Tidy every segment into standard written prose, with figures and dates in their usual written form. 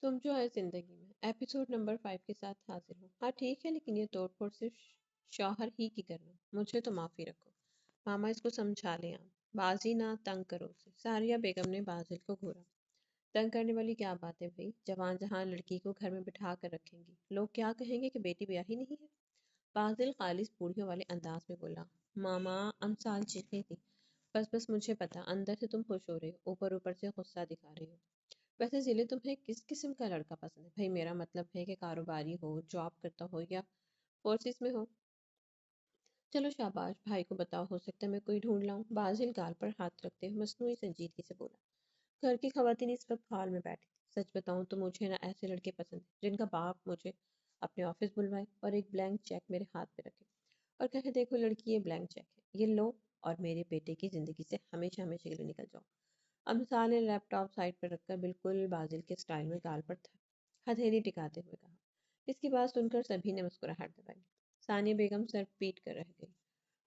تم جو ہے زندگی میں ایپیسوڈ نمبر 5 کے ساتھ حاضر ہوں۔ ہاں ٹھیک ہے، لیکن یہ توڑ پھوڑ صرف شوہر ہی کی کرنا، مجھے تو معافی رکھو۔ ماما اس کو سمجھا لیں آپ، بازی نہ تنگ کرو اسے۔ ساریہ بیگم نے بازل کو گھورا۔ تنگ کرنے والی کیا بات ہے بھائی، جوان جہاں لڑکی کو گھر میں بٹھا کر رکھیں گی، لوگ کیا کہیں گے کہ بیٹی بیاہی نہیں ہے۔ بازل خالص بوڑھیوں والے انداز میں بولا۔ ماما امسال چیخیں تھی۔ بس بس مجھے پتا، اندر سے تم خوش ہو رہے ہو، اوپر اوپر سے غصہ دکھا رہے ہو۔ ویسے ضلع تمہیں کس قسم کا لڑکا پسند ہے بھائی؟ میرا مطلب ہے کہ کاروباری ہو، جاب کرتا ہو یا فورسز میں ہو۔ چلو شاباش، بھائی کو بتاؤ، ہو سکتا ہے میں کوئی ڈھونڈ لاؤں۔ بازل گال پر ہاتھ رکھتے ہوئے مصنوعی سنجیدگی سے بولا۔ گھر کی خواتین اس وقت ہال میں بیٹھی تھی۔ سچ بتاؤں تو مجھے نہ ایسے لڑکے پسند ہیں جن کا باپ مجھے اپنے آفس بلوائے اور ایک بلینک چیک میرے ہاتھ پہ رکھے اور کہے دیکھو لڑکی، یہ بلینک چیک ہے، یہ لو اور میرے بیٹے کی زندگی سے ہمیشہ ہمیشہ کے لیے نکل جاؤ۔ امثال نے لیپ ٹاپ سائڈ پر رکھ کر بالکل بازل کے سٹائل میں گال پر ہتھیلی ٹکاتے ہوئے کہا۔ اس کی بات سن کر سبھی نے مسکراہٹ دبائی۔ ثانیہ بیگم سر پیٹ کر رہ گئی۔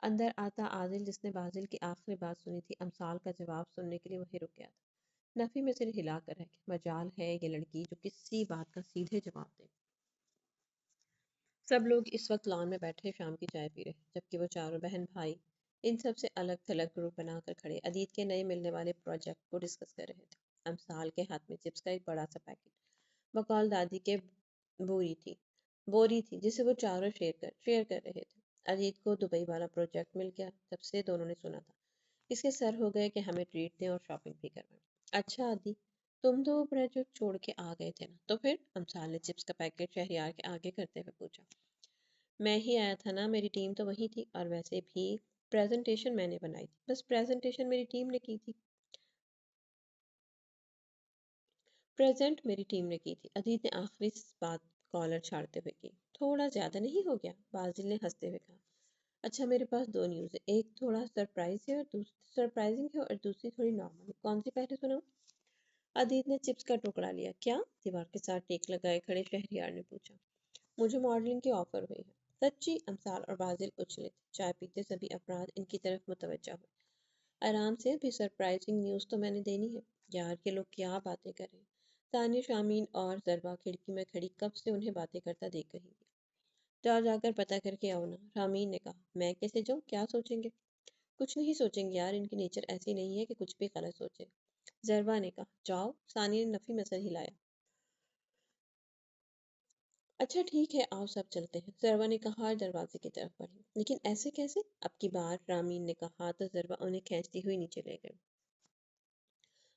اندر آتا عادل، جس نے بازل کی آخری بات سنی تھی، امثال کا جواب سننے کے لیے وہیں رک گیا تھا۔ نفی میں سر ہلا کر رہ گیا۔ مجال ہے یہ لڑکی جو کسی بات کا سیدھے جواب دے۔ سب لوگ اس وقت لان میں بیٹھے شام کی چائے پی رہے، جبکہ وہ چاروں بہن بھائی ان سب سے الگ تھلگ گروپ بنا کر کھڑے عدید کے نئے ملنے والے پروجیکٹ کو ڈسکس کر رہے تھے۔ امثال کے ہاتھ میں چپس کا ایک بڑا سا پیکٹ بقول دادی کے بوری تھی جسے وہ چاروں شیئر کر رہے تھے۔ عدید کو دبئی والا پروجیکٹ مل گیا، جب سے دونوں نے سنا تھا۔ اس کے سر ہو گئے کہ ہمیں ٹریٹ دیں اور شاپنگ بھی کروائیں۔ اچھا عدی، تم تو پروجیکٹ چھوڑ کے آ گئے تھے نا؟ تو پھر؟ امثال نے چپس کا پیکٹ شہریار کے آگے کرتے ہوئے پوچھا۔ میں ہی آیا تھا نا، میری ٹیم تو وہی تھی، اور ویسے بھی پریزنٹیشن میں نے بنائی تھی، بس پریزنٹیشن میری ٹیم نے کی تھی۔ پریزنٹ میری ٹیم نے کی تھی، عدید نے آخری بات کالر چھاڑتے ہوئے کی۔ تھوڑا زیادہ نہیں ہو گیا؟ بازل نے ہنستے ہوئے کہا۔ اچھا میرے پاس دو نیوز ہے، ایک تھوڑا سرپرائزنگ ہے اور دوسری تھوڑی نارمل ہے، کون سی پہلے سناؤں؟ عدید نے چپس کا ٹکڑا لیا۔ کیا؟ دیوار کے ساتھ ٹیک لگائے کھڑے شہریار نے پوچھا۔ مجھے ماڈلنگ کی آفر ہوئی ہے۔ سچی؟ امثال اور بازل اچھلے تھے۔ چائے پیتے سبھی افراد ان کی طرف متوجہ ہوئے۔ آرام سے، بھی سرپرائزنگ نیوز تو میں نے دینی ہے۔ یار یہ لوگ کیا باتیں کر رہے ہیں۔ ثانیہ، شامین اور ضربہ کھڑکی میں کھڑی کب سے انہیں باتیں کرتا دیکھ رہی تھی۔ جا کر پتہ کر کے آؤ نا، رامین نے کہا۔ میں کیسے جاؤں؟ کیا سوچیں گے؟ کچھ نہیں سوچیں گے یار، ان کی نیچر ایسی نہیں ہے کہ کچھ بھی غلط سوچے، ضربہ نے کہا۔ جاؤ، ثانیہ نے نفی میں سر ہلایا۔ اچھا ٹھیک ہے، آؤ سب چلتے ہیں، ضربہ نے کہا اور دروازے کی طرف بڑھی۔ لیکن ایسے کیسے؟ اب کی بار رامین نے کہا تو ضربہ انہیں کھینچتی ہوئی نیچے لے گئے۔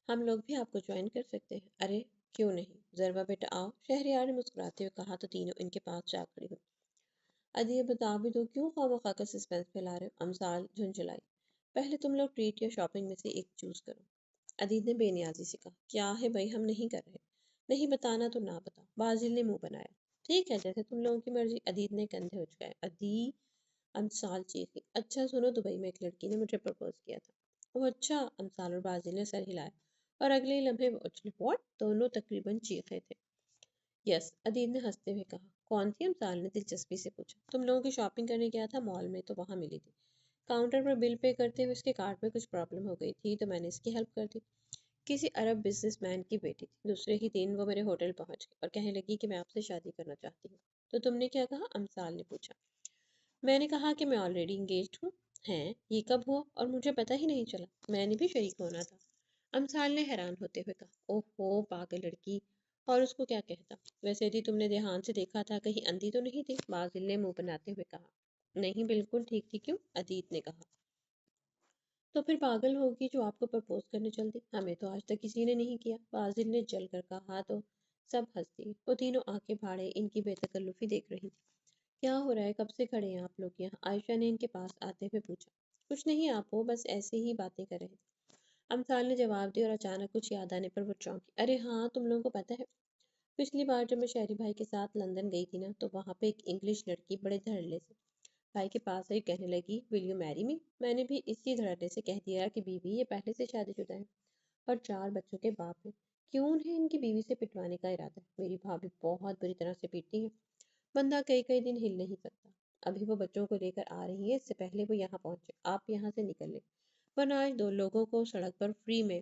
ہم لوگ بھی آپ کو جوائن کر سکتے ہیں۔ ارے کیوں نہیں، ضربہ بیٹا آؤ، شہریار نے مسکراتے ہوئے کہا تو تینوں ان کے پاس جا کھڑی ہوئی۔ ادی یہ بتا بھی دو، کیوں خواہ کا سسپینس پھیلا رہے ہو؟ امثال جھنجھلائی۔ پہلے تم لوگ ٹریٹ یا شاپنگ میں سے ایک چوز کرو، عدید نے بے نیازی سے کہا۔ کیا ہے بھائی، ہم نہیں کر رہے۔ نہیں بتانا تو نہ بتاؤ، بازل نے منہ بنایا۔ ٹھیک ہے، جیسے تم لوگوں کی مرضی، عدید نے کندھے اچکائے۔ عدی، امثال چیخی۔ اچھا سنو، دبئی میں ایک لڑکی نے مجھے پرپوز کیا تھا۔ وہ اچھا؟ امثال اور بازل نے سر ہلایا اور اگلے ہی لمحے وہ اچھلے۔ واٹ؟ دونوں تقریباً چیخے تھے۔ یس، عدید نے ہنستے ہوئے کہا۔ کون تھی؟ امثال نے دلچسپی سے پوچھا۔ تم لوگوں کی شاپنگ کرنے گیا تھا مال میں، تو وہاں ملی تھی۔ کاؤنٹر پر بل پے کرتے ہوئے اس کے کارڈ میں کچھ پرابلم ہو گئی تھی تو میں نے اس کی ہیلپ کر دی۔ کسی عرب بزنس مین کی بیٹی تھی۔ دوسرے ہی دن وہ میرے ہوٹل پہنچ گئی اور کہنے لگی کہ میں آپ سے شادی کرنا چاہتی ہوں۔ تو تم نے کیا کہا؟ امثال نے پوچھا۔ میں نے کہا کہ میں آلریڈی انگیجڈ ہوں۔ ہیں؟ یہ کب ہوا اور مجھے پتہ ہی نہیں چلا؟ میں نے بھی شریک ہونا تھا، امثال نے حیران ہوتے ہوئے کہا۔ اوہ پاگل لڑکی، اور اس کو کیا کہتا؟ ویسے بھی تم نے دھیان سے دیکھا تھا، کہیں اندھی تو نہیں تھی؟ بازل نے منہ بناتے ہوئے کہا۔ نہیں، بالکل ٹھیک تھی۔ کیوں؟ عدید نے کہا۔ تو پھر پاگل ہوگی جو آپ کو پرپوز کرنے چل دی؟ ہمیں تو آج تک کسی نے نہیں کیا، بازل نے جل کر کہا تو سب ہنس دیے۔ وہ تینوں آنکھیں پھاڑے ان کی بے تکلفی دیکھ رہی تھی۔ کیا ہو رہا ہے؟ کب سے کھڑے ہیں آپ لوگ یہاں؟ عائشہ نے ان کے پاس آتے ہوئے پوچھا۔ کچھ نہیں آپ ہو، بس ایسے ہی باتیں کر رہے تھے، امثال نے جواب دیا اور اچانک کچھ یاد آنے پر وہ چونکی۔ ارے ہاں، تم لوگوں کو پتہ ہے پچھلی بار جب میں شہری بھائی کے ساتھ لندن گئی تھی نا، تو وہاں پہ ایک انگلش لڑکی بڑے دھڑلے سے بھائی کے پاس آئی، کہنے لگی ول یو میری می؟ میں نے بھی اسی دھڑلے سے کہہ دیا کہ بیوی یہ پہلے سے شادی شدہ ہے اور 4 بچوں کے باپ ہیں، کیوں انہیں ان کی بیوی سے پٹوانے کا ارادہ ہے؟ میری بھابھی بہت بری طرح سے پیٹتی ہے، بندہ کئی دن ہل نہیں سکتا۔ ابھی وہ بچوں کو لے کر آ رہی ہے، اس سے پہلے وہ یہاں پہنچے، آپ یہاں سے نکل لیں، ورنہ آج 2 لوگوں کو سڑک پر فری میں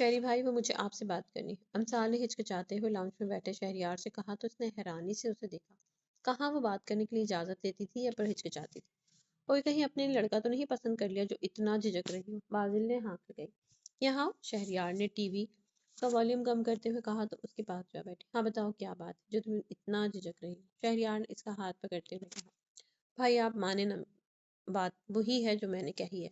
شہری بھائی وہ مجھے آپ سے بات کرنی ہے۔ امثال نے ہچکچاتے ہوئے لاؤنج میں بیٹھے شہریار سے کہا تو اس نے حیرانی سے اسے دیکھا۔ کہاں وہ بات کرنے کے لیے اجازت دیتی تھی یا پر ہچکچاتی تھی؟ کوئی کہیں اپنے لڑکا تو نہیں پسند کر لیا جو اتنا جھجک رہی ہو؟ بازل نے ہانک لگائی۔ یہاں شہریار نے ٹی وی کا والیوم کم کرتے ہوئے کہا تو اس کے پاس جا بیٹھی۔ ہاں بتاؤ کیا بات ہے جو تم اتنا جھجک رہی ہو؟ شہریار نے اس کا ہاتھ پکڑتے ہوئے کہا۔ بھائی آپ مانے نہ، بات وہی ہے جو میں نے کہی ہے۔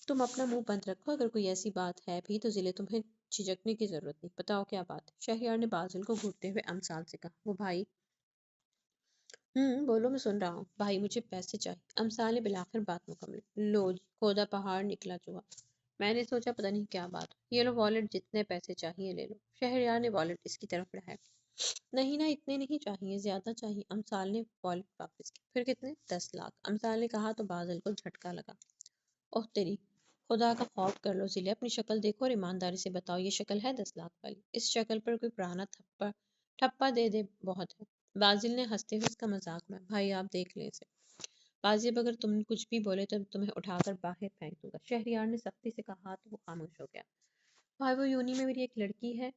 تم اپنا منہ بند رکھو، اگر کوئی ایسی بات ہے بھی تو ضلع تمہیں جھجکنے کی ضرورت نہیں۔ بتاؤ کیا بات ہے؟ شہریار نے بازل کو گھورتے ہوئے امثال سے کہا۔ وہ بھائی بولو میں سن رہا ہوں۔ بھائی مجھے پیسے چاہیے۔ امثال نے بلاخر بات مکمل۔ لو جی، کھودا پہاڑ نکلا چوہا۔ میں نے سوچا پتہ نہیں کیا بات ہو۔ یہ لو والٹ، جتنے پیسے چاہیے لے لو۔ شہریار نے والٹ اس کی طرف بڑھایا۔ نہیں نہ، اتنے نہیں چاہیے، زیادہ چاہیے۔ امثال نے والٹ واپس کی۔ پھر کتنے؟ 10 لاکھ، امثال نے کہا تو بازل کو جھٹکا لگا۔ اوہ تیری، خدا کا خوف کر لو ضلع، اپنی شکل دیکھو اور ایمانداری سے بتاؤ یہ شکل ہے 10 لاکھ والی؟ اس شکل پر کوئی پرانا ٹھپا دے دے بہت ہے۔ بازل نے ہنستے ہوئے اس کا مذاق اڑایا۔ بھائی آپ دیکھ لیں اسے، بازی اب اگر تم کچھ بھی بولے تو تمہیں اٹھا کر باہر پھینک دوں گا۔ شہریار نے سختی سے کہا تو وہ خاموش ہو گیا۔ بھائی وہ یونی میں میری ایک لڑکی ہے،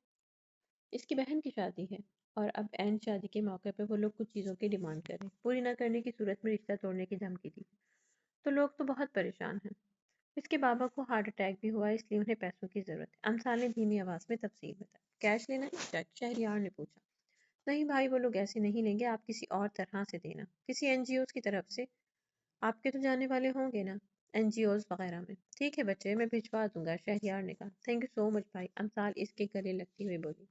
اس کی بہن کی شادی ہے، اور اب عین شادی کے موقع پہ وہ لوگ کچھ چیزوں کی ڈیمانڈ کر رہے ہیں۔ پوری نہ کرنے کی صورت میں رشتہ توڑنے کی دھمکی دی، تو لوگ تو بہت پریشان ہیں۔ اس کے بابا کو ہارٹ اٹیک بھی ہوا ہے، اس لیے انہیں پیسوں کی ضرورت ہے۔ امثال نے دھیمی آواز میں تفصیل بتائی۔ کیش لینا ہے چیک؟ شہریار نے پوچھا۔ نہیں بھائی، وہ لوگ ایسے نہیں لیں گے، آپ کسی اور طرح سے دینا، کسی این جی اوز کی طرف سے۔ آپ کے تو جانے والے ہوں گے نا این جی اوز وغیرہ میں؟ ٹھیک ہے بچے، میں بھجوا دوں گا، شہریار نے کہا۔ تھینک یو سو مچ بھائی، امثال اس کے گلے لگتی ہوئی بولی۔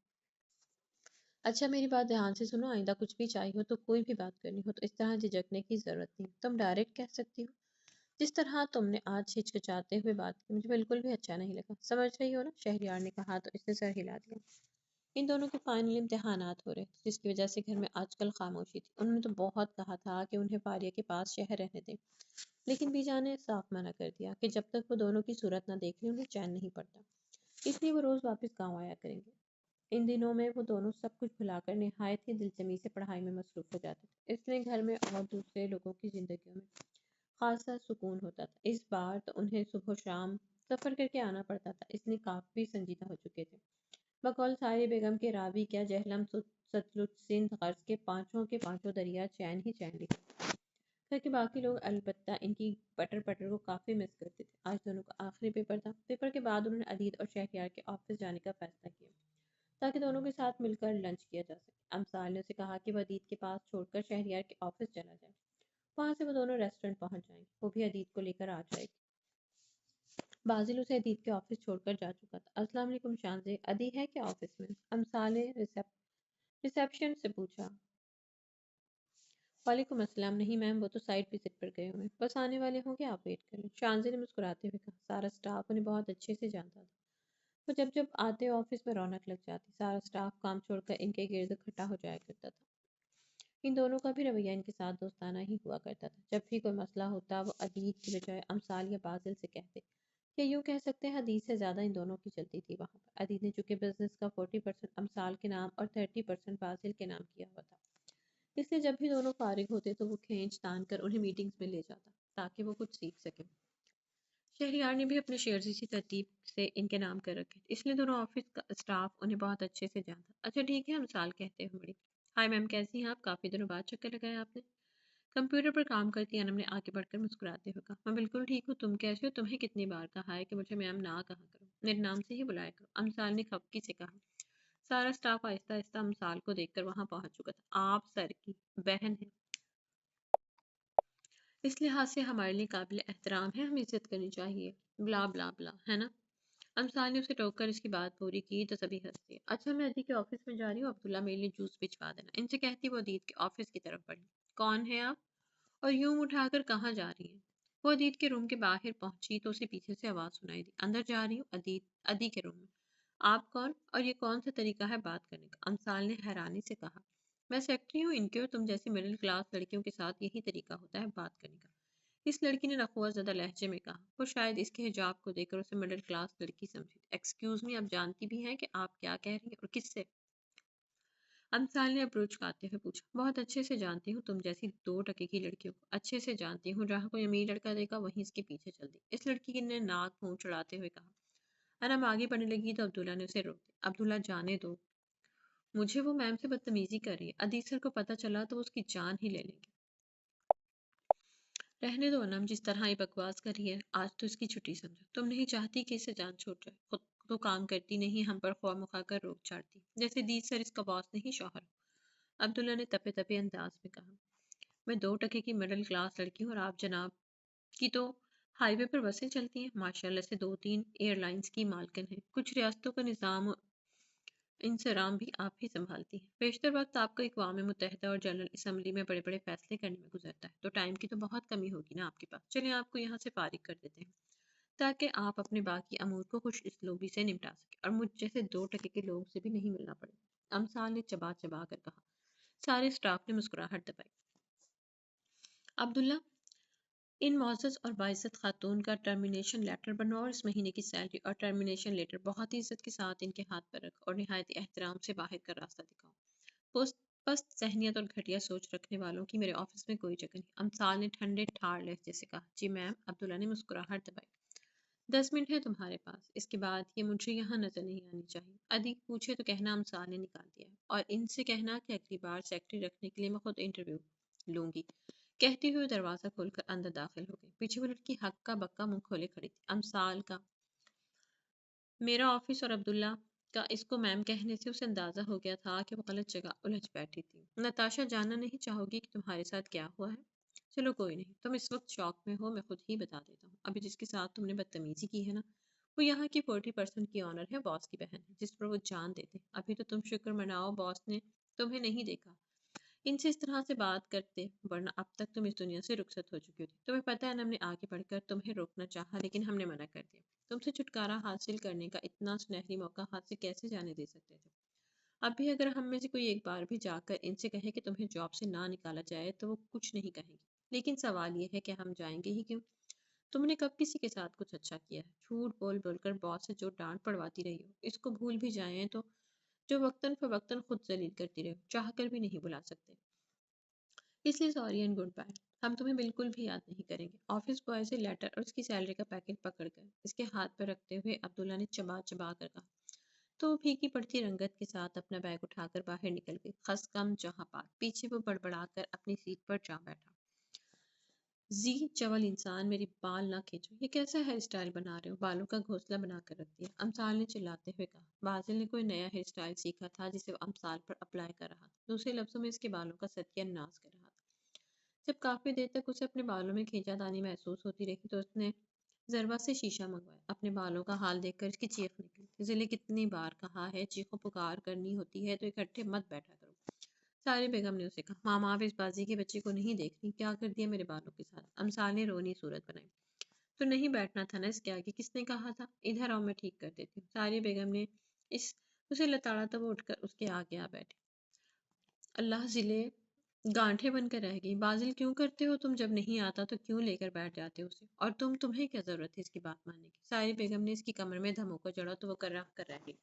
اچھا میری بات دھیان سے سنو، آئندہ کچھ بھی چاہیے ہو تو کوئی بھی بات کرنی ہو تو اس طرح جھجکنے کی ضرورت نہیں، تم ڈائریکٹ کہہ سکتی ہو۔ جس طرح تم نے آج ہچکچاتے ہوئے بات کی مجھے بالکل بھی اچھا نہیں لگا، سمجھ رہی ہو نا؟ شہریار نے کہا تو اس نے سر ہلا دیا۔ ان دونوں کے فائنل امتحانات ہو رہے تھے جس کی وجہ سے گھر میں آج کل خاموشی تھی۔ انہوں نے تو بہت کہا تھا کہ انہیں فاریہ کے پاس شہر رہنے دیں، لیکن بی جان نے صاف منع کر دیا کہ جب تک وہ دونوں کی صورت نہ دیکھ لیں انہیں چین نہیں پڑتا، اس لیے وہ روز واپس گاؤں آیا کریں گے۔ ان دنوں میں وہ دونوں سب کچھ بھلا کر نہایت ہی دلچسپی سے پڑھائی میں مصروف ہو جاتے تھے، اس لیے گھر میں اور دوسرے لوگوں کی زندگیوں میں خاصا سکون ہوتا تھا۔ اس بار تو انہیں صبح و شام سفر کر کے آنا پڑتا تھا، اس لیے کافی سنجیدہ ہو چکے تھے۔ بقول ساری بیگم کے راوی کیا جہلم، ستلج، سندھ، غرض کے پانچوں دریا چین ہی چین لکھے۔ گھر کے باقی لوگ البتہ ان کی پٹر پٹر کو کافی مس کرتے تھے۔ آج دونوں کا آخری پیپر تھا۔ پیپر کے بعد انہوں نے عدید اور شہریار کے آفس جانے کا فیصلہ کیا تاکہ دونوں کے ساتھ مل کر لنچ کیا جا سکے۔ امثال نے اسے کہا کہ وہ عدید کے پاس چھوڑ کر شہریار کے آفس چلا جائے، وہاں سے وہ دونوں ریسٹورنٹ پہنچ جائیں گے، وہ بھی عدید کو لے کر آ جائے گی۔ بازل اسے عدید کے آفس چھوڑ کر جا چکا تھا۔ السلام علیکم شانزے، عدی ہے کیا آفس میں؟ امثال نے ریسیپشن سے پوچھا۔ وعلیکم السلام، نہیں میم وہ تو سائٹ وزٹ پر گئے ہوئے ہیں، بس آنے والے ہوں گے، آپ ویٹ کریں۔ شانزے نے مسکراتے ہوئے کہا۔ سارا سٹاف انہیں بہت اچھے سے جانتا تھا، وہ جب جب آتے آفس میں رونق لگ جاتی، سارا سٹاف کام چھوڑ کر ان کے گرد اکٹھا ہو جایا کرتا تھا۔ ان دونوں کا بھی رویہ ان کے ساتھ دوستانہ ہی ہوا کرتا تھا۔ جب بھی کوئی مسئلہ ہوتا وہ عدید کی بجائے امثال یا بازل سے کہتے، یا یوں کہہ سکتے ہیں حدیث سے زیادہ ان دونوں کی چلتی تھی وہاں پر۔ عدید نے چونکہ بزنس کا 40% امثال کے نام اور 30% بازل کے نام کیا ہوا تھا، اس لیے جب بھی دونوں فارغ ہوتے تو وہ کھینچ تان کر انہیں میٹنگز میں لے جاتا تاکہ وہ کچھ سیکھ سکیں۔ شہریار نے بھی اپنے شیئرز اسی ترتیب سے ان کے نام کر رکھے تھے، اس لیے دونوں آفس کا اسٹاف انہیں بہت اچھے سے جانتا۔ اچھا ٹھیک ہے، امثال کہتے ہوئے بڑی۔ ہائی میم، کیسی ہیں آپ؟ کافی دنوں بعد چکر لگایا آپ نے۔ کمپیوٹر پر کام کرتی انم نے آگے بڑھ کر مسکراتے ہوئے کہا۔ میں بالکل ٹھیک ہوں، تم کیسے ہو؟ تمہیں کتنی بار کہا ہے کہ مجھے میم نہ کہا کرو، میرے نام سے ہی بلایا کرو، امثال نے خفگی سے کہا۔ سارا اسٹاف آہستہ آہستہ امثال کو دیکھ کر وہاں پہنچ چکا تھا۔ آپ سر کی بہن ہیں، اس لحاظ سے ہمارے لیے قابل احترام ہے، ہمیں عزت کرنی چاہیے، بلا بلا بلا، ہے نا؟ امثال نے اسے ٹوک کر اس کی بات پوری کی تو سبھی ہنس دیے۔ اچھا میں عدی کے آفس میں جا رہی ہوں، عبداللہ میرے لیے جوس بھجوا دینا، ان سے کہتی وہ عدید کے آفس کی طرف بڑھی۔ کون ہے آپ؟ اور یوں اٹھا کر کہاں جا رہی ہیں؟ وہ عدید کے روم کے باہر پہنچی تو اسے پیچھے سے آواز سنائی دی۔ اندر جا رہی ہوں عدی کے روم میں۔ آپ کون اور یہ کون سا طریقہ ہے بات کرنے کا؟ امثال نے حیرانی سے کہا۔ میں سیکٹری ہوں ان کے، اور تم جیسی مڈل کلاس لڑکیوں کے ساتھ یہی طریقہ ہوتا ہے بات کرنے کا، اس لڑکی نے نخوت زدہ لہجے میں کہا۔ وہ شاید اس کے حجاب کو دیکھ کر اسے مڈل کلاس لڑکی سمجھی۔ ایکسکیوز می، آپ جانتی بھی ہیں کہ آپ کیا کہہ رہی ہیں اور کس سے؟ امثال نے اپروچ کاتے ہوئے پوچھا، بہت اچھے سے جانتی ہوں تم جیسی 2 ٹکے کی لڑکیوں کو، اچھے سے جانتی ہوں، جہاں کوئی امیر لڑکا دیکھا وہیں اس کے پیچھے چل دی۔ اس لڑکی نے ناک منہ چڑھاتے ہوئے کہا۔ انم آگے بڑھنے لگی تو عبداللہ نے اسے روک دیا۔ عبداللہ جانے دو، مجھے وہ میم سے بدتمیزی کر رہی ہے، ادیب سر کو پتہ چلا تو وہ اس کی جان ہی لے لیں گے۔ رہنے دو انم، جس طرح یہ بکواس کر رہی ہے آج تو اس کی چھٹی سمجھو، تم نہیں چاہتی کہ اسے جان چھوٹ جائے، خود تو کام کرتی نہیں، ہم پر خواہ مخواہ کر روک چھاڑتی، جیسے دید سر اس کا باس نہیں شوہر ہو۔ عبداللہ نے تپے تپے انداز میں کہا، میں 2 ٹکے کی مڈل کلاس لڑکی ہوں اور آپ جناب کی تو ہائی وے پر بسیں چلتی ہیں، ماشاءاللہ سے 2-3 ایئر لائنز کی مالکن ہیں، کچھ ریاستوں کا نظام انصرام بھی آپ ہی سنبھالتی ہیں، بیشتر وقت آپ کا اقوام متحدہ اور جنرل اسمبلی میں بڑے بڑے فیصلے کرنے میں گزرتا ہے، تو ٹائم کی تو بہت کمی ہوگی نا آپ کے پاس، چلیں آپ کو یہاں سے فارغ کر دیتے ہیں تاکہ آپ اپنے باقی امور کو خوش اسلوبی سے نمٹا سکیں اور مجھ جیسے 2 ٹکے کے لوگوں سے بھی نہیں ملنا پڑے۔ امثال نے چبا چبا کر کہا۔ سارے اسٹاف نے مسکراہٹ دبائی۔ عبداللہ، ان معزز اور باعزت خاتون کا ٹرمینیشن لیٹر بنواؤ اور اس مہینے کی سیلری اور ٹرمینیشن لیٹر بہت ہی عزت کے ساتھ ان کے ہاتھ پر رکھ اور نہایت احترام سے باہر کا راستہ دکھاؤ۔ پست ذہنیت اور گھٹیا سوچ رکھنے والوں کی میرے آفس میں کوئی جگہ نہیں، امثال نے ٹھنڈے ٹھار لہجے سے کہا۔ جی میم، عبداللہ نے مسکراہٹ دبائی۔ 10 منٹ ہے تمہارے پاس، اس کے بعد یہ مجھے یہاں نظر نہیں آنی چاہیے۔ ادیب پوچھے تو کہنا امثال نے نکال دیا ہے، اور ان سے کہنا کہ اگلی بار سیکرٹری رکھنے کے لیے میں خود انٹرویو لوں گی۔ کہتے ہوئے دروازہ کھول کر اندر داخل ہو گئی۔ پیچھے وہ لڑکی ہکا بکا منہ کھولے کھڑی تھی۔ امثال کا میرا آفس اور عبداللہ کا اس کو میم کہنے سے اسے اندازہ ہو گیا تھا کہ وہ غلط جگہ الجھ بیٹھی تھی۔ نتاشا، جاننا نہیں چاہو گی کہ تمہارے ساتھ کیا ہوا ہے؟ چلو کوئی نہیں، تم اس وقت شوق میں ہو، میں خود ہی بتا دیتا ہوں۔ ابھی جس کے ساتھ تم نے بدتمیزی کی ہے نا، وہ یہاں کی 40% کی آنر ہے، باس کی بہن ہے، جس پر وہ جان دیتے ہیں۔ ابھی تو تم شکر مناؤ باس نے تمہیں نہیں دیکھا، ان سے اس طرح سے بات کرتے، ورنہ اب تک تم اس دنیا سے رخصت ہو چکی ہوتی۔ تمہیں پتہ ہے ہم نے آگے بڑھ کر تمہیں روکنا چاہا لیکن ہم نے منع کر دیا۔ تم سے چھٹکارا حاصل کرنے کا اتنا سنہری موقع ہاتھ سے کیسے جانے دے سکتے تھے؟ اب بھی اگر ہم میں سے کوئی ایک بار بھی جا کر ان سے کہے کہ تمہیں جاب سے نہ نکالا جائے تو وہ کچھ نہیں کہیں گے، لیکن سوال یہ ہے کہ ہم جائیں گے ہی کیوں؟ تم نے کب کسی کے ساتھ کچھ اچھا کیا ہے؟ جھوٹ بول بول کر باس سے جو ڈانٹ پڑواتی رہی ہو، اس کو بھول بھی جائیں تو جو وقتاً فوقتاً خود ذلیل کرتی رہے ہو، چاہ کر بھی نہیں بلا سکتے۔ اس لیے سوری اینڈ گڈ بائی، ہم تمہیں بالکل بھی یاد نہیں کریں گے۔ آفس بوائے سے لیٹر اور اس کی سیلری کا پیکٹ پکڑ کر اس کے ہاتھ پر رکھتے ہوئے عبداللہ نے چبا چبا کر کہا، تو وہ پھیکی پڑتی رنگت کے ساتھ اپنا بیگ اٹھا کر باہر نکل گئی۔ خس کم جہاں پات، پیچھے وہ بڑبڑا کر اپنی سیٹ پر جا بیٹھا۔ زی چول انسان، میری بال نہ کھینچو، یہ کیسا ہیئر اسٹائل بنا رہے ہو؟ بالوں کا گھونسلہ بنا کر رکھ دیا، امثال نے چلاتے ہوئے کہا۔ بازل نے کوئی نیا ہیئر اسٹائل سیکھا تھا جسے وہ امثال پر اپلائی کر رہا تھا، دوسرے لفظوں میں اس کے بالوں کا ستیہ ناش کر رہا تھا۔ جب کافی دیر تک اسے اپنے بالوں میں کھینچا تانی محسوس ہوتی رہی تو اس نے ضربہ سے شیشہ منگوایا۔ اپنے بالوں کا حال دیکھ کر اس کی چیخ نکلی۔ ضلع کتنی بار کہا ہے، چیخ و پکار کرنی ہوتی ہے تو اکٹھے مت بیٹھا کرو۔ سارے بیگم نے اسے کہا، ماما آپ اس بازی کے بچے کو نہیں دیکھ رہی، کیا کر دیا میرے بالوں کے ساتھ؟ امثال نے رونی صورت بنائی۔ تو نہیں بیٹھنا تھا نا اس کے آگے، کس نے کہا تھا؟ ادھر آؤ میں ٹھیک کر دیتی ہوں۔ ساری بیگم نے اسے لتاڑا تو وہ اٹھ کر اس کے آگے آ بیٹھی۔ اللہ، ضلع گانٹھے بن کر رہ گئی۔ بازل کیوں کرتے ہو تم؟ جب نہیں آتا تو کیوں لے کر بیٹھ جاتے ہو اسے؟ اور تمہیں کیا ضرورت ہے اس کی بات ماننے کی؟ ساری بیگم نے اس کی کمر میں دھموکا جڑا تو وہ کرا کر رہ گئی۔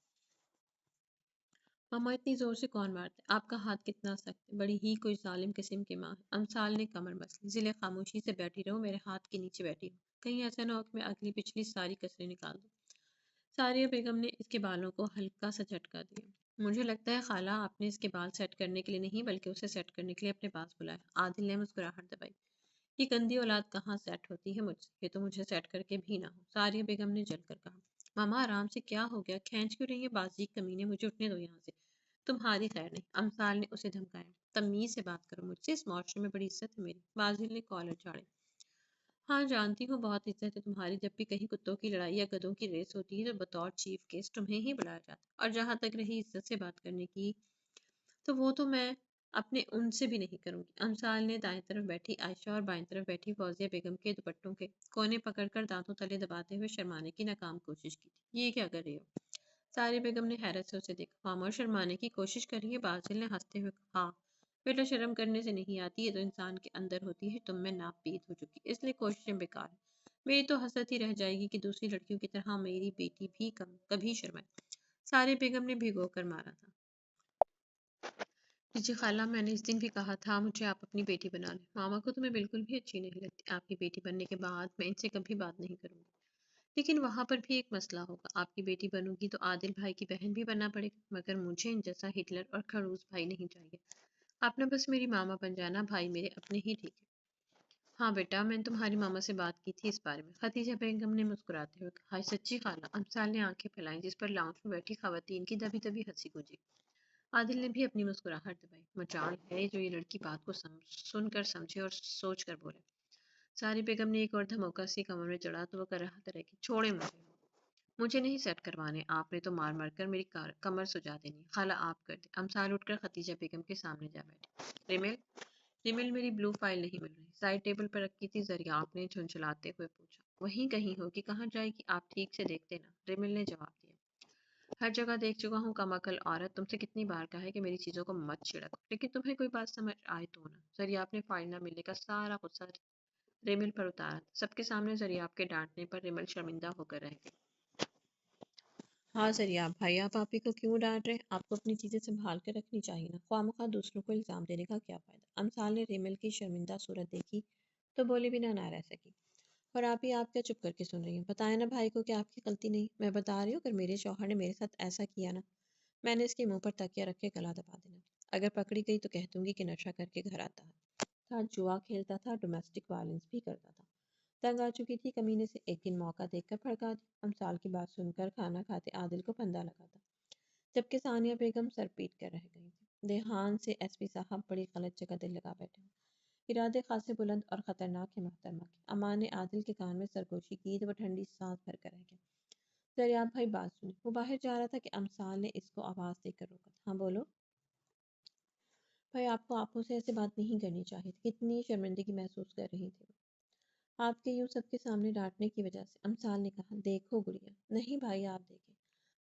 ماما اتنی زور سے کون مارتا ہے؟ آپ کا ہاتھ کتنا سخت ہے، بڑی ہی کوئی ظالم قسم کی ماں ہے۔ امثال نے کمر مس لی۔ ضلع خاموشی سے بیٹھی رہو، میرے ہاتھ کے نیچے بیٹھی ہو، کہیں ایسا نہ ہو کہ میں اگلی پچھلی ساری کسریں نکال دوں۔ ساریہ بیگم نے اس کے بالوں کو ہلکا سا جھٹکا دیا۔ مجھے لگتا ہے خالہ آپ نے اس کے بال سیٹ کرنے کے لیے نہیں بلکہ اسے سیٹ کرنے کے لیے اپنے پاس بلایا۔ عادل نے مسکراہٹ دبائی۔ یہ گندی اولاد کہاں سیٹ ہوتی ہے مجھ سے، یہ تو مجھے سیٹ کر کے بھی نہ ہو۔ ساریہ بیگم نے جل کر کہا۔ ماما آرام سے، کیا ہو گیا؟ کھینچ کیوں رہی ہے بازی کمینے؟ مجھے اٹھنے دو یہاں سے، تمہاری خیر نہیں۔ امثال نے اسے دھمکایا۔ تمیز سے بات کرو مجھ سے، اس معاشرے میں بڑی عزت ہے میری۔ بازل نے کالر جھاڑے۔ ہاں جانتی ہوں بہت عزت ہے تمہاری، جب بھی کہیں کتوں کی لڑائی یا گدھوں کی ریس ہوتی ہے تو بطور چیف گیسٹ تمہیں ہی بلایا جاتا ہے، اور جہاں تک رہی عزت سے بات کرنے کی تو وہ تو میں اپنے ان سے بھی نہیں کروں گی۔ امثال نے دائیں طرف بیٹھی عائشہ اور بائیں طرف بیٹھی فوزیہ بیگم کے دوپٹوں کے کونے پکڑ کر دانتوں تلے دباتے ہوئے شرمانے کی ناکام کوشش کی تھی۔ یہ کیا کر رہی ہو؟ ساری بیگم نے حیرت سے اسے دیکھا۔ ماما شرمانے کی کوشش کر رہی ہے؟ بازل نے ہنستے ہوئے کہا، ہاں بیٹا، شرم کرنے سے نہیں آتی، یہ تو انسان کے اندر ہوتی ہے، تم میں ناپید ہو چکی، اس لیے کوششیں بیکار ہیں۔ میری تو حسرت ہی رہ جائے گی کہ دوسری لڑکیوں کی طرح میری بیٹی بھی کبھی شرمائے۔ سارے بیگم نے بھگو کر مارا تھا۔ جی خالہ، میں نے اس دن بھی کہا تھا مجھے آپ اپنی بیٹی بنا لیں۔ ماما کو تمہیں بالکل بھی اچھی نہیں لگتی، آپ کی بیٹی بننے کے بعد میں ان سے کبھی بات نہیں کروں گی۔ لیکن وہاں پر بھی ایک مسئلہ ہوگا، آپ کی بیٹی بنوں گی تو عادل بھائی کی بہن بھی بننا پڑے گا، مگر مجھے ان جیسا ہٹلر اور خڑوس بھائی نہیں چاہیے۔ آپ نے بس میری ماما بن جانا، بھائی میرے اپنے ہی ٹھیک ہے۔ ہاں بیٹا، میں نے تمہاری ماما سے بات کی تھی اس بارے میں، خدیجہ بیگم نے مسکراتے ہوئے کہا۔ ہائے سچی خالہ، امثال نے آنکھیں پھیلائیں جس پر لاؤنج میں بیٹھی خواتین کی دبی دبی ہنسی گونجی۔ عادل نے بھی اپنی مسکراہٹ دبائی۔ مجال ہے جو یہ لڑکی بات کو سن کر سمجھے اور سوچ کر بولے۔ ساری بیگم نے ایک اور دھموکا سی کمر میں چڑھا تو وہ کراہت رہے کہ چھوڑے مجھے نہیں سیٹ کروانے، آپ نے تو مار مار کر میری کمر سجا دینی۔ خالہ آپ کر دیں۔ امثال اٹھ کر خدیجہ بیگم کے سامنے جا بیٹھی۔ ریمیل میری بلو فائل نہیں مل رہی، سائڈ ٹیبل پر رکھی تھی، ذریعہ آپ نے جھنجھلاتے ہوئے پوچھا۔ وہیں کہیں ہوگی، کہاں جائے گی، آپ ٹھیک سے دیکھتے نا، ریمیل نے جواب دیا۔ ہر جگہ دیکھ چکا ہوں، کم عقل عورت، تم سے کتنی بار کہا ہے کہ میری چیزوں کو مت چھڑکو، لیکن تمہیں کوئی بات سمجھ آئے تو نا۔ ذریعہ آپ نے فائل نہ ملنے کا سارا غصہ ریمیل پر اتارا تھا۔ سب کے سامنے ذریعہ آپ کے ڈانٹنے پر ریمیل شرمندہ ہو کر رہ گئی۔ ہاں ذریعہ بھائی، آپ آپی کو کیوں ڈانٹ رہے؟ آپ کو اپنی چیزیں سنبھال کر رکھنی چاہیے نا، خواہ مخواہ دوسروں کو الزام دینے کا کیا فائدہ؟ امثال نے ریمیل کی شرمندہ صورت دیکھی تو بولے بنا نہ رہ سکی۔ اور آپ ہی آپ کیا چپ کر کے سن رہی ہیں؟ بتائیں نا بھائی کو کہ آپ کی غلطی نہیں۔ میں بتا رہی ہوں، اگر میرے شوہر نے میرے ساتھ ایسا کیا نا، میں نے اس کے منہ پر تکیہ رکھ کے گلا دبا دینا۔ اگر پکڑی گئی تو کہہ دوں گی کہ نشہ کر کے گھر آتا تھا، جوا کھیلتا تھا، ڈومیسٹک وائلنس بھی کرتا تھا۔ تنگ آ چکی تھی کمینے سے، ایک دن موقع دیکھ کر بھڑکا دی۔ امثال کی بات سن کر کھانا کھاتے عادل کو پھندا لگا تھا، جبکہ ثانیہ بیگم سر پیٹ کر رہ گئی تھی۔ دیہان سے ایس پی صاحب بڑی غلط جگہ دل لگا بیٹھے ہیں۔ ارادے خاصے بلند اور خطرناک ہے محترمہ کے۔ امان نے عادل کے کان میں سرگوشی کی تو وہ ٹھنڈی سانس بھر کر رہ گیا۔ دریاب بھائی بات سنیں۔ وہ باہر جا رہا تھا کہ امثال نے اس کو آواز دے کر روکا تھا۔ ہاں بولو بھائی، آپ کو آپوں سے ایسے بات نہیں کرنی چاہیے تھی، کتنی شرمندگی محسوس کر رہی تھی وہ آپ کے یوں سب کے سامنے ڈانٹنے کی وجہ سے۔ امثال نے کہا، دیکھو گڑیا، نہیں بھائی آپ دیکھیں،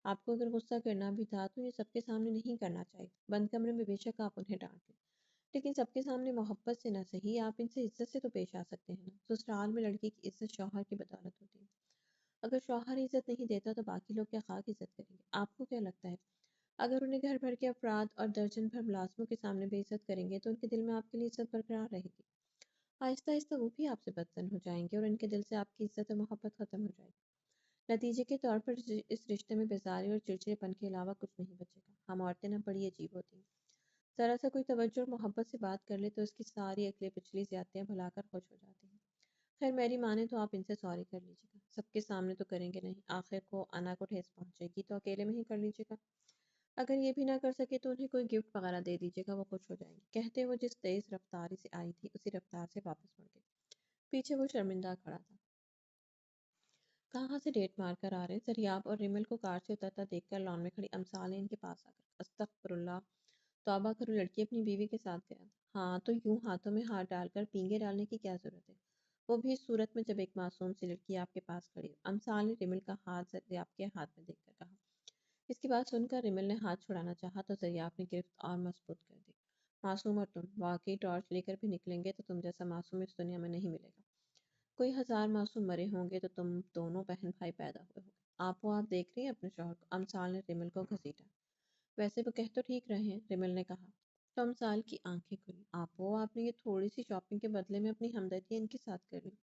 آپ کو اگر غصہ کرنا بھی تھا تو یہ سب کے سامنے نہیں کرنا چاہیے، بند کمرے میں بے شک آپ انہیں ڈانٹ لیں، لیکن سب کے سامنے محبت سے نہ صحیح، آپ ان سے عزت سے تو پیش آ سکتے ہیں نا۔ سسرال میں لڑکی کی عزت شوہر کی بدولت ہوتی ہے، اگر شوہر عزت نہیں دیتا تو باقی لوگ کیا خاک عزت کریں گے؟ آپ کو کیا لگتا ہے اگر انہیں گھر بھر کے افراد اور درجن بھر ملازموں کے سامنے بے عزت کریں گے تو ان کے دل میں آپ کے لیے عزت برقرار رہے گی؟ آہستہ آہستہ وہ بھی آپ سے بدظن ہو جائیں گے اور ان کے دل سے آپ کی عزت اور محبت ختم ہو جائے گی۔ نتیجے کے طور پر اس رشتے میں بیزاری اور چڑچڑے پن کے علاوہ کچھ نہیں بچے گا۔ ہم عورتیں نہ بڑی عجیب ہوتی ہیں، ذرا سا کوئی توجہ اور محبت سے بات کر لے تو اس کی ساری اگلے پچھلی زیادتیاں بھلا کر خوش ہو جاتی ہیں۔ خیر میری مانے تو آپ ان سے سوری کر لیجیے گا، سب کے سامنے تو کریں گے نہیں، آخر کو انا کو ٹھیس پہنچے گی تو اکیلے میں ہی کر لیجیے گا۔ اگر یہ بھی نہ کر سکے تو انہیں کوئی گفٹ وغیرہ دے دیجیے گا، وہ خوش ہو جائیں گے۔ کہتے وہ جس تیز رفتاری سے آئی تھی اسی رفتار سے واپس مڑ گئی۔ پیچھے وہ شرمندہ کھڑا تھا، کہاں سے ڈیٹ مار کر آ رہے ہیں؟ ذریعہ اور ریمل کو کار سے اترتا دیکھ کر لان میں کھڑی امثال نے ان کے پاس آ کر، استغفر اللہ، توبہ کرو، لڑکی اپنی بیوی کے ساتھ گیا تھا۔ ہاں تو یوں ہاتھوں میں ہاتھ ڈال کر پینگے ڈالنے کی کیا ضرورت ہے؟ وہ بھی اس صورت میں جب ایک معصوم سی لڑکی آپ کے پاس کھڑی ہو۔ امثال نے ریمل کا ہاتھ ذریعہ کے ہاتھ میں دیکھ کر کہا۔ اس کی بات سن کر ریمل نے ہاتھ چھڑانا چاہا تو ذریعہ نے گرفت اور مضبوط کر دی۔ معصوم اور تم واقعی ٹارچ لے کر بھی نکلیں گے تو تم جیسا معصوم اس دنیا میں نہیں ملے گا۔ کوئی ہزار معصوم مرے ہوں گے تو تم دونوں بہن بھائی پیدا ہوئے ہوں گے۔ آپ دیکھ رہی ہیں اپنے شوہر کو؟ امثال نے ریمل کو گھسیٹا۔ ویسے وہ کہہ تو ٹھیک رہے ہیں، ریمل نے کہا۔ تو امثال کی آنکھیں کھلی۔ آپ نے یہ تھوڑی سی شاپنگ کے بدلے میں اپنی ہمدردی ان کے ساتھ کر لی؟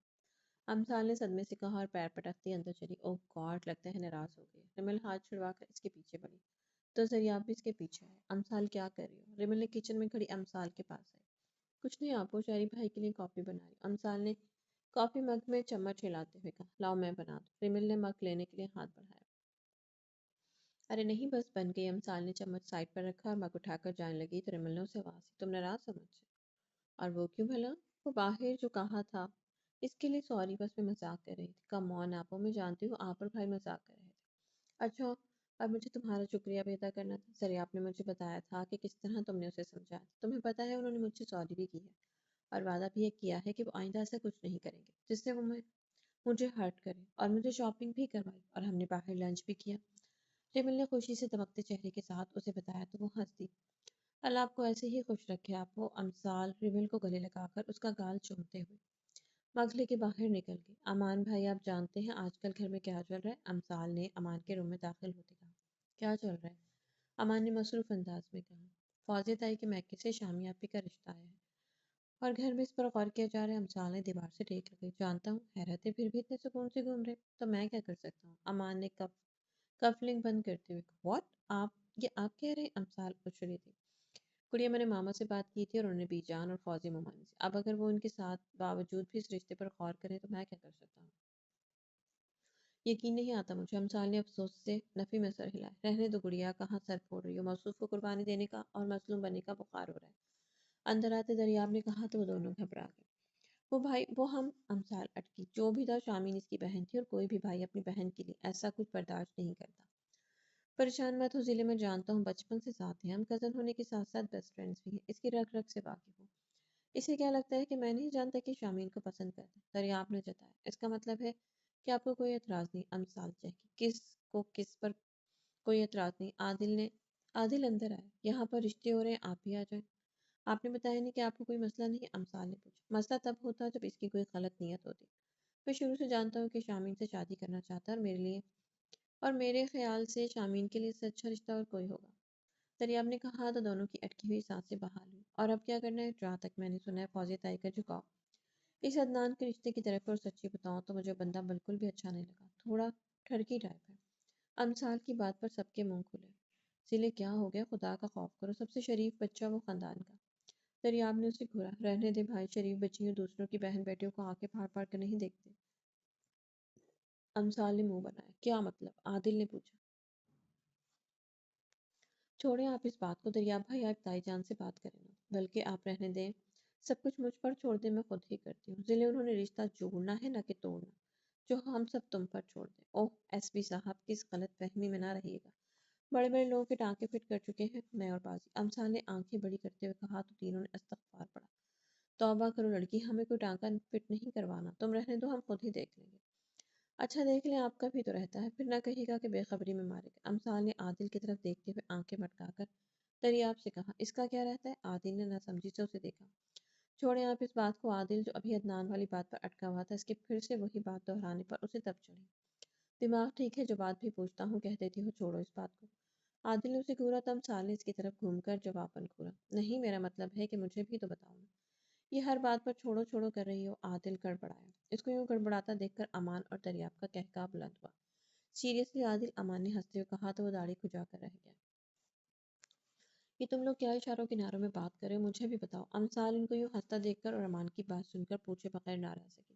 امثال نے صدمے سے کہا اور پیر پٹکتی اندر چلی۔ اوہ گاڈ، لگتا ہے ناراض ہو گئی۔ ریمل ہاتھ چھڑوا کر اس کے پیچھے بڑھی تو ذریعہ بھی اس کے پیچھے آئے۔ امثال کیا کر رہی ہو؟ ریمل نے کچن میں کھڑی امثال کے پاس آئی۔ کچھ نہیں آپ شہری بھائی کے لیے کافی بنا رہی۔ امثال نے کافی مگ میں چمچ ہلاتے ہوئے کہا، لاؤ میں بنا دوں۔ ریمل نے مگ لینے کے لیے ہاتھ بڑھایا۔ ارے نہیں بس بن گئی۔ امثال نے چمچ سائڈ پر رکھا اور مگ اٹھا کر جانے لگی تو ریمل نے اسے آواز دی، تم ناراض ہو مجھ سے؟ اور وہ کیوں بھلا؟ وہ باہر جو کہا تھا اس کے لیے سوری، بس میں مذاق کر رہی تھی۔ کم آن آپو، میں جانتی ہوں آپ اور بھائی مذاق کر رہے تھے۔ اچھا، اب مجھے تمہارا شکریہ بھی ادا کرنا تھا۔ ذریعہ نے مجھے بتایا تھا کہ کس طرح تم نے اسے سمجھایا تھا۔ تمہیں پتہ ہے انہوں نے مجھ سے سوری بھی کی ہے اور وعدہ بھی یہ کیا ہے کہ وہ آئندہ ایسا کچھ نہیں کریں گے جس سے وہ مجھے ہرٹ کرے، اور مجھے شاپنگ بھی کروائی اور ہم نے باہر لنچ بھی کیا۔ ریمل نے خوشی سے دمکتے چہرے کے ساتھ اسے بتایا تو وہ ہنس دی۔ اللہ آپ کو ایسے ہی خوش رکھے۔ آپ وہ امثال ریمل کو گلے لگا کر اس کا گال چومتے ہوئے مگ لے کے باہر نکل گئی۔ امان بھائی آپ جانتے ہیں آج کل گھر میں کیا چل رہا ہے؟ امثال نے امان کے روم میں داخل ہوتے کہا۔ کیا چل رہا ہے؟ امان نے مصروف انداز میں کہا۔ فوزیہ تائی کے میکے سے شامی آپی کا رشتہ آیا ہے اور گھر میں اس پر غور کیا جا رہا ہے۔ امثال نے دیوار سے ٹیک لگائی۔ جانتا ہوں، حیرت ہے، پھر بھی اتنے سکون سے گھوم رہے، تو میں کیا کر سکتا ہوں؟ امان نے کفلنگ بند کرتے ہوئے کہا۔ واٹ؟ آپ کہہ رہے ہیں؟ امثال پوچھ رہی تھی۔ گڑیا، میں نے ماما سے بات کی تھی اور انہوں نے بی جان اور فوزی ممانی سے۔ اب اگر وہ ان کے ساتھ باوجود بھی اس رشتے پر غور کریں تو میں کیا کر سکتا ہوں؟ یقین نہیں آتا مجھے۔ امثال نے افسوس سے نفی میں سر ہلایا۔ رہنے دو گڑیا، کہاں سر پھوڑ رہی ہو؟ موصوف کو قربانی دینے کا اور مظلوم بننے کا بخار ہو رہا ہے۔ اندر آتے دریاب نے کہا تو وہ دونوں گھبرا گئے۔ وہ ہم امثال اٹکی۔ جو بھی تھا، شامین اس کی بہن تھی اور کوئی بھی بھائی اپنی بہن کے لیے ایسا کچھ برداشت نہیں کرتا۔ پریشان مت ہو ضلع میں، جانتا ہوں بچپن سے ساتھ ہیں ہم، کزن ہونے کے ساتھ ساتھ بیسٹ فرینڈز بھی ہیں، اس کی رگ رگ سے واقف ہوں۔ اسے کیا لگتا ہے کہ میں نہیں جانتا کہ شامین کو پسند کرتا ہے؟ دریاب نے جتایا۔ اس کا مطلب ہے کہ آپ کو کوئی اعتراض نہیں؟ امثال چہکی۔ کس پر کوئی اعتراض نہیں؟ عادل اندر آئے۔ یہاں پر رشتے ہو رہے ہیں، آپ بھی آ جائیں۔ آپ نے بتایا نہیں کہ آپ کو کوئی مسئلہ نہیں ہے؟ امثال نے پوچھا۔ مسئلہ تب ہوتا جب اس کی کوئی غلط نیت ہوتی۔ میں شروع سے جانتا ہوں کہ شامین سے شادی کرنا چاہتا ہے اور میرے خیال سے شامین کے لیے اس سے اچھا رشتہ اور کوئی ہوگا۔ دریاب نے کہا تو دونوں کی اٹکی ہوئی سانسیں بحال ہوئی۔ اور اب کیا کرنا ہے؟ جہاں تک میں نے سنا ہے، فوزیہ تائی کا جھکاؤ اس عدنان کے رشتے کی طرف ہے، اور سچی بتاؤں تو مجھے بندہ بالکل بھی اچھا نہیں لگا، تھوڑا ٹھڑکی ٹائپ ہے۔ امثال کی بات پر سب کے منہ کھلے۔ ضلع کیا ہو گیا؟ خدا کا خوف کرو، سب سے شریف بچہ وہ خاندان کا۔ دریاب نے اسے گھورا۔ رہنے دے بھائی، شریف بچیوں دوسروں کی بہن بیٹیوں کو آنکھیں پھاڑ پھاڑ کر نہیں دیکھتے۔ امثال نے منہ بنایا۔ کیا مطلب؟ عادل نے پوچھا۔ چھوڑیں آپ اس بات کو دریاب بھائی، آپ تائی جان سے بات کریں نا، بلکہ آپ رہنے دیں، سب کچھ مجھ پر چھوڑ دیں، میں خود ہی کرتی ہوں۔ ضلع انہوں نے رشتہ جوڑنا ہے نہ کہ توڑنا، جو ہم سب تم پر چھوڑ دیں۔ اوہ ایس پی صاحب، کس غلط فہمی میں نہ رہیے گا، بڑے بڑے لوگوں کے ٹانکے فٹ کر چکے ہیں میں اور بازی۔ امثال نے آنکھیں بڑی کرتے ہوئے کہا تو تینوں نے استغفار پڑھا۔ توبہ کرو لڑکی، ہمیں کوئی ٹانکا فٹ نہیں کروانا، تم رہنے دو، ہم خود ہی دیکھ لیں گے۔ اچھا دیکھ لیں، آپ کا بھی تو رہتا ہے، پھر نہ کہے گا کہ بے خبری میں مارے گا۔ امثال نے عادل کی طرف دیکھتے ہوئے آنکھیں مٹکا کر دریاب سے کہا۔ اس کا کیا رہتا ہے؟ عادل نے نہ سمجھی سے اسے دیکھا۔ چھوڑیں آپ اس بات کو عادل، جو ابھی عدنان والی بات پر اٹکا ہوا تھا، اس کے پھر سے وہی بات دہرانے پر اسے تب چڑھی۔ دماغ ٹھیک ہے؟ جو بات بھی پوچھتا ہوں کہہ دیتی ہو، چھوڑو اس بات کو۔ عادل نے اسے گھورا تو امثال نے اس کی طرف گھوم کر جواباً گھورا۔ نہیں، میرا مطلب ہے کہ مجھے بھی تو بتاؤ نا، یہ ہر بات پر چھوڑو چھوڑو کر رہی ہو۔ عادل گڑبڑایا۔ اس کو یوں گڑبڑاتا دیکھ کر امان اور دریاب کا قہقہہ بلند ہوا۔ سیریسلی عادل؟ امان نے ہنستے ہوئے کہا تو وہ داڑھی کھجا کر رہ گیا۔ یہ تم لوگ کیا اشاروں کناروں میں بات کر رہے ہو؟ مجھے بھی بتاؤ۔ امثال ان کو یوں ہنستا دیکھ کر اور امان کی بات سن کر پوچھے بغیر نہ رہ سکی۔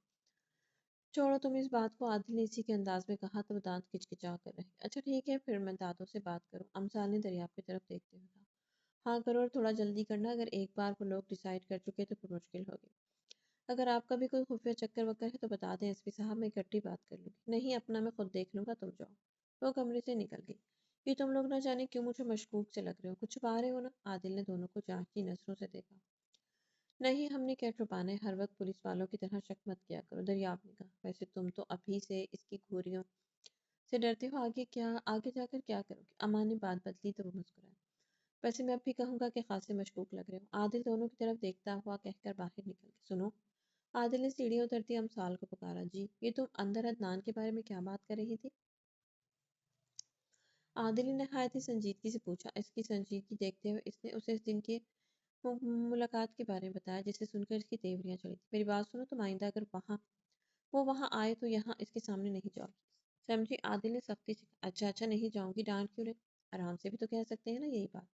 چھوڑو تم اس بات کو، عادل نے اسی کے انداز میں کہا تو وہ دانت کچکچا کر رہ گیا۔ اچھا ٹھیک ہے، پھر میں دادوں سے بات کروں، امثال نے دریاب کی طرف دیکھتے ہوئے کہا۔ ہاں کرو، اور تھوڑا جلدی کرنا، اگر ایک بار وہ لوگ ڈیسائیڈ کر چکے تو پھر مشکل ہوگی۔ اگر آپ کا بھی کوئی خفیہ چکر وکر ہے تو بتا دیں ایس پی صاحب، میں اکٹھی بات کر لوں گی۔ نہیں، اپنا میں خود دیکھ لوں گا، تم جاؤ۔ وہ کمرے سے نکل گئی۔ یہ تم لوگ نہ جانے کیوں مجھے مشکوک سے لگ رہے ہو، کچھ چھپا رہے ہو نا؟ عادل نے دونوں کو جانچتی نظروں سے دیکھا۔ نہیں، ہم نے کیا چھپانا ہے، ہر وقت پولیس والوں کی طرح شک مت کیا کرو، دریاب نے کہا۔ ویسے تم تو ابھی سے اس کی گھوریوں سے ڈرتے ہو، آگے جا کر کیا کرو گے؟ امان نے بات بدلی تو وہ مسکرایا۔ ویسے میں اب بھی کہوں گا کہ خاصے مشکوک لگ رہے ہو۔ عادل دونوں کی طرف دیکھتا ہوا کہہ کر باہر نکل گیا۔ سنو، عادل نے سیڑھیاں اترتی امثال کو پکارا۔ جی؟ یہ تم اندر عدنان کے بارے میں کیا بات کر رہی تھی؟ عادل نے نہایت ہی سنجیدگی سے پوچھا۔ اس کی سنجیدگی دیکھتے ہوئے اس نے اسے اس دن کی ملاقات کے بارے میں بتایا، جسے سن کر اس کی تیوریاں چڑھی تھیں۔ میری بات سنو، تم آئندہ اگر وہ وہاں آئے تو یہاں اس کے سامنے نہیں جاؤ گی، سمجھی؟ عادل نے سختی سے کہا۔ اچھا نہیں جاؤں گی، ڈانٹ کیوں رہے؟ آرام سے بھی تو کہہ سکتے ہیں نا یہی بات۔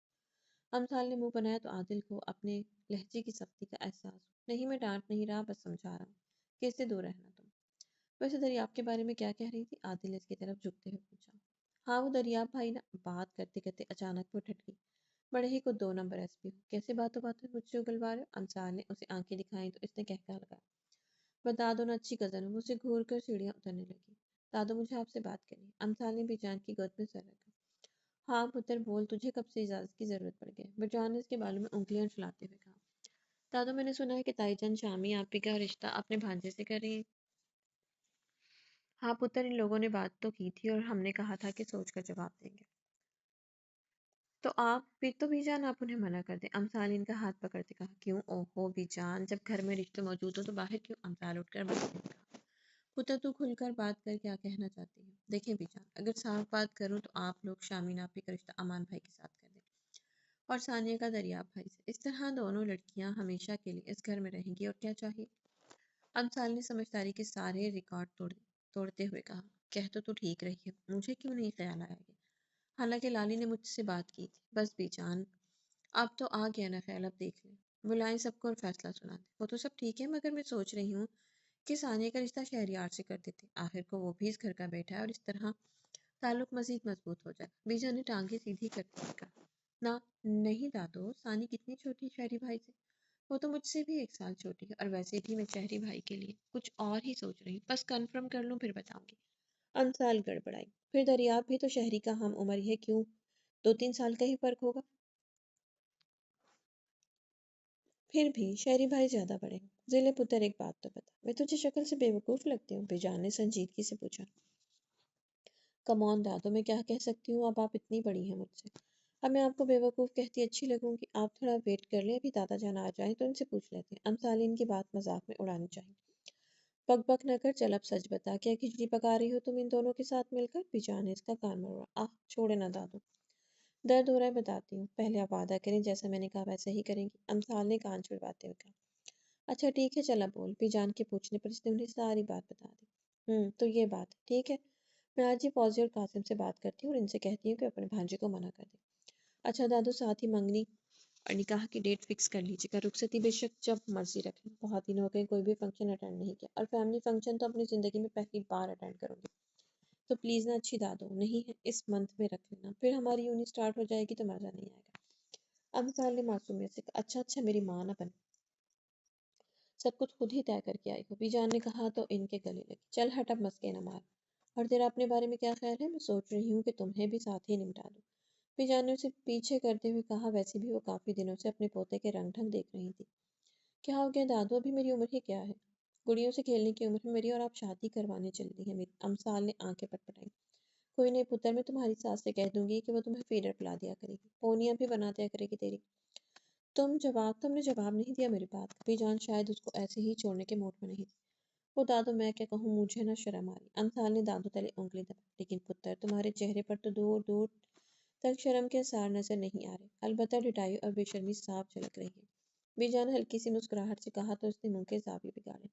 امثال نے منہ بنایا تو عادل کو اپنے لہجے کی سختی کا احساس ہوا۔ نہیں، میں ڈانٹ نہیں رہا، بس سمجھا رہا ہوں کہ اس سے دور رہنا تم۔ ویسے دریاب کے بارے میں کیا کہہ رہی تھی؟ عادل نے اس کی طرف جھکتے ہوئے پوچھا۔ ہاں، وہ دریاب بھائی نا، بات کرتے کرتے اچانک وہ ٹھٹ گئی۔ بڑے ہی کو 2 نمبر ایس پی ہو، کیسے باتوں باتوں میں مجھ سے اگلوا رہے ہو؟ امثال نے اسے آنکھیں دکھائیں تو اس نے کہکہا لگایا۔ بتا دو نا، اچھی کزن ہوں۔ وہ اسے گھور کر سیڑھیاں اترنے لگی۔ دادو، مجھے آپ سے بات کرنی ہے۔ امثال نے بیجان کی گود میں سر رکھا۔ ہاں پتر بول، تجھے کب سے اجازت کی ضرورت پڑ گئی؟ بیجان نے اس کے بالوں میں انگلیاں چلاتے ہوئے کہا۔ دادو، میں نے سنا ہے کہ تائی جان شامی آپی کا رشتہ اپنے بھانجے سے کر رہی ہیں۔ ہاں پتر، ان لوگوں نے بات تو کی تھی اور ہم نے کہا تھا کہ سوچ کر جواب دیں گے۔ تو بیجان آپ انہیں منع کر دیں، امثال نے ان کا ہاتھ پکڑتے کہا۔ کیوں؟ اوہو بیجان، جب گھر میں رشتے موجود ہو تو باہر کیوں؟ امثال اٹھ کر بات کہا۔ پتر، تو کھل کر بات کر، کیا کہنا چاہتی ہے؟ دیکھیں بیجان، اگر صاف بات کروں تو آپ لوگ شامین آپی کا رشتہ امان بھائی کے ساتھ کر دیں، اور ثانیہ کا دریاب بھائی سے۔ اس طرح دونوں لڑکیاں ہمیشہ کے لیے اس گھر میں رہیں گی، اور کیا چاہیے؟ امثال نے سمجھداری کے سارے ریکارڈ توڑتے ہوئے کہا، کہہ تو ٹھیک رہی ہے، مجھے کیوں نہیں خیال آیا یہ؟ حالانکہ لالی نے مجھ سے بات کی تھی۔ بس بی جان، اب تو آ گیا نا خیال، اب دیکھ لیں، بلائیں سب کو اور فیصلہ سنا دیں۔ وہ تو سب ٹھیک ہے، مگر میں سوچ رہی ہوں کہ ثانیہ کا رشتہ شہریار سے کر دیتے، آخر کو وہ بھی اس گھر کا بیٹا ہے، اور اس طرح تعلق مزید مضبوط ہو جائے۔ بیجا نے ٹانگیں سیدھی کرتے ہوئے کہا، نہ نہیں دادو، ثانی کتنی چھوٹی ہے شہری بھائی سے، وہ تو مجھ سے بھی 1 سال چھوٹی ہے، اور ویسے بھی میں شہری بھائی کے لیے کچھ اور ہی سوچ رہی ہوں، بس کنفرم کر لوں پھر بتاؤں گی۔ امثال گڑبڑائی، پھر دریاب بھی تو شہری کا ہم عمر ہی ہے، کیوں 2-3 سال کا ہی فرق ہوگا؟ پھر بھی شہری بھائی زیادہ بڑے ہیں۔ ضلع پتر ایک بات تو بتا، میں تجھے شکل سے بے وقوف لگتی ہوں؟ بیجان نے سنجیدگی سے پوچھا۔ کمون دادو، میں کیا کہہ سکتی ہوں، اب آپ اتنی بڑی ہیں مجھ سے، اب میں آپ کو بے وقوف کہتی اچھی لگوں گی؟ آپ تھوڑا ویٹ کر لیں، ابھی دادا جان آ جائیں تو ان سے پوچھ لیتے ہیں، امثال ان کی بات مذاق میں اڑانی چاہیے۔ بک بک نہ کر، چل اب سچ بتا، کیا کھچڑی پکا رہی ہو تم ان دونوں کے ساتھ مل کر؟ بیجان نے اس کا کان مروڑا۔ آہ چھوڑے نا دادو، درد ہو رہا ہے بتاتی ہوں، پہلے آپ وعدہ کریں جیسا میں نے کہا ویسا ہی کریں گی، امثال نے کان چھڑواتے ہوئے کہا۔ اچھا ٹھیک ہے، چل اب بول۔ بیجان کے پوچھنے پر اس نے انہیں ساری بات بتا دی۔ تو یہ بات ہے، ٹھیک ہے، میں آج ہی فوزی اور قاسم سے بات کرتی ہوں اور ان سے کہتی ہوں کہ اپنے بھانجے کو منع کر دیں۔ اچھا دادو، ساتھ ہی منگنی اور نکاح کی ڈیٹ فکس کر لیجیے گا، رخصتی بے شک جب مرضی رکھ لیں، بہت دن ہو گئے کوئی بھی فنکشن اٹینڈ نہیں کیا، اور فیملی فنکشن تو اپنی زندگی میں پہلی بار اٹینڈ کروں گی، تو پلیز نا اچھی دادو، نہیں ہے اس منتھ میں رکھ لینا، پھر ہماری یونی اسٹارٹ ہو جائے گی تو مزہ نہیں آئے گا۔ امثال نے معصومیت سے کہا، اچھا اچھا میری ماں نہ بن، سب کچھ خود ہی طے کر کے آئی ہو، بی جان نے کہا تو ان کے گلے لگی، چل ہٹ اب مسکے نہ مار، اور تیرا اپنے بارے میں کیا خیال ہے؟ میں سوچ رہی ہوں کہ تمہیں بھی ساتھ ہی نمٹا دوں، بی جان نے اسے پیچھے کرتے ہوئے کہا، ویسے بھی وہ کافی دنوں سے اپنے پوتے کے رنگ ڈھنگ دیکھ رہی تھی۔ کیا ہو گیا دادو، ابھی میری عمر ہی کیا ہے؟ گڑیوں سے کھیلنے کی عمر ہے میری، اور آپ شادی کروانے چل رہی ہیں میری، امثال نے آنکھیں پٹپٹائی۔ کوئی نہیں پتر، میں تمہاری ساس سے کہہ دوں گی کہ وہ تمہیں فیڈر پلا دیا کرے گی، پونیاں بھی بنا دیا کرے گی تیری۔ تم نے جواب نہیں دیا میری بات کا، بی جان شاید اس کو ایسے ہی چھوڑنے کے موڈ میں نہیں تھی۔ وہ دادو میں کیا کہوں، مجھے نہ شرم آ رہی، امثال نے دادو تلے انگلی دبائی، لیکن پتر تمہارے چہرے پر تو دور دور تک شرم کے آثار نظر نہیں آ رہے، البتہ ڈٹائی اور بے شرمی صاف جھلک رہی ہے۔ بی جان ہلکی سی مسکراہٹ سے کہا تو اس نے منہ کے زاویے بگاڑے۔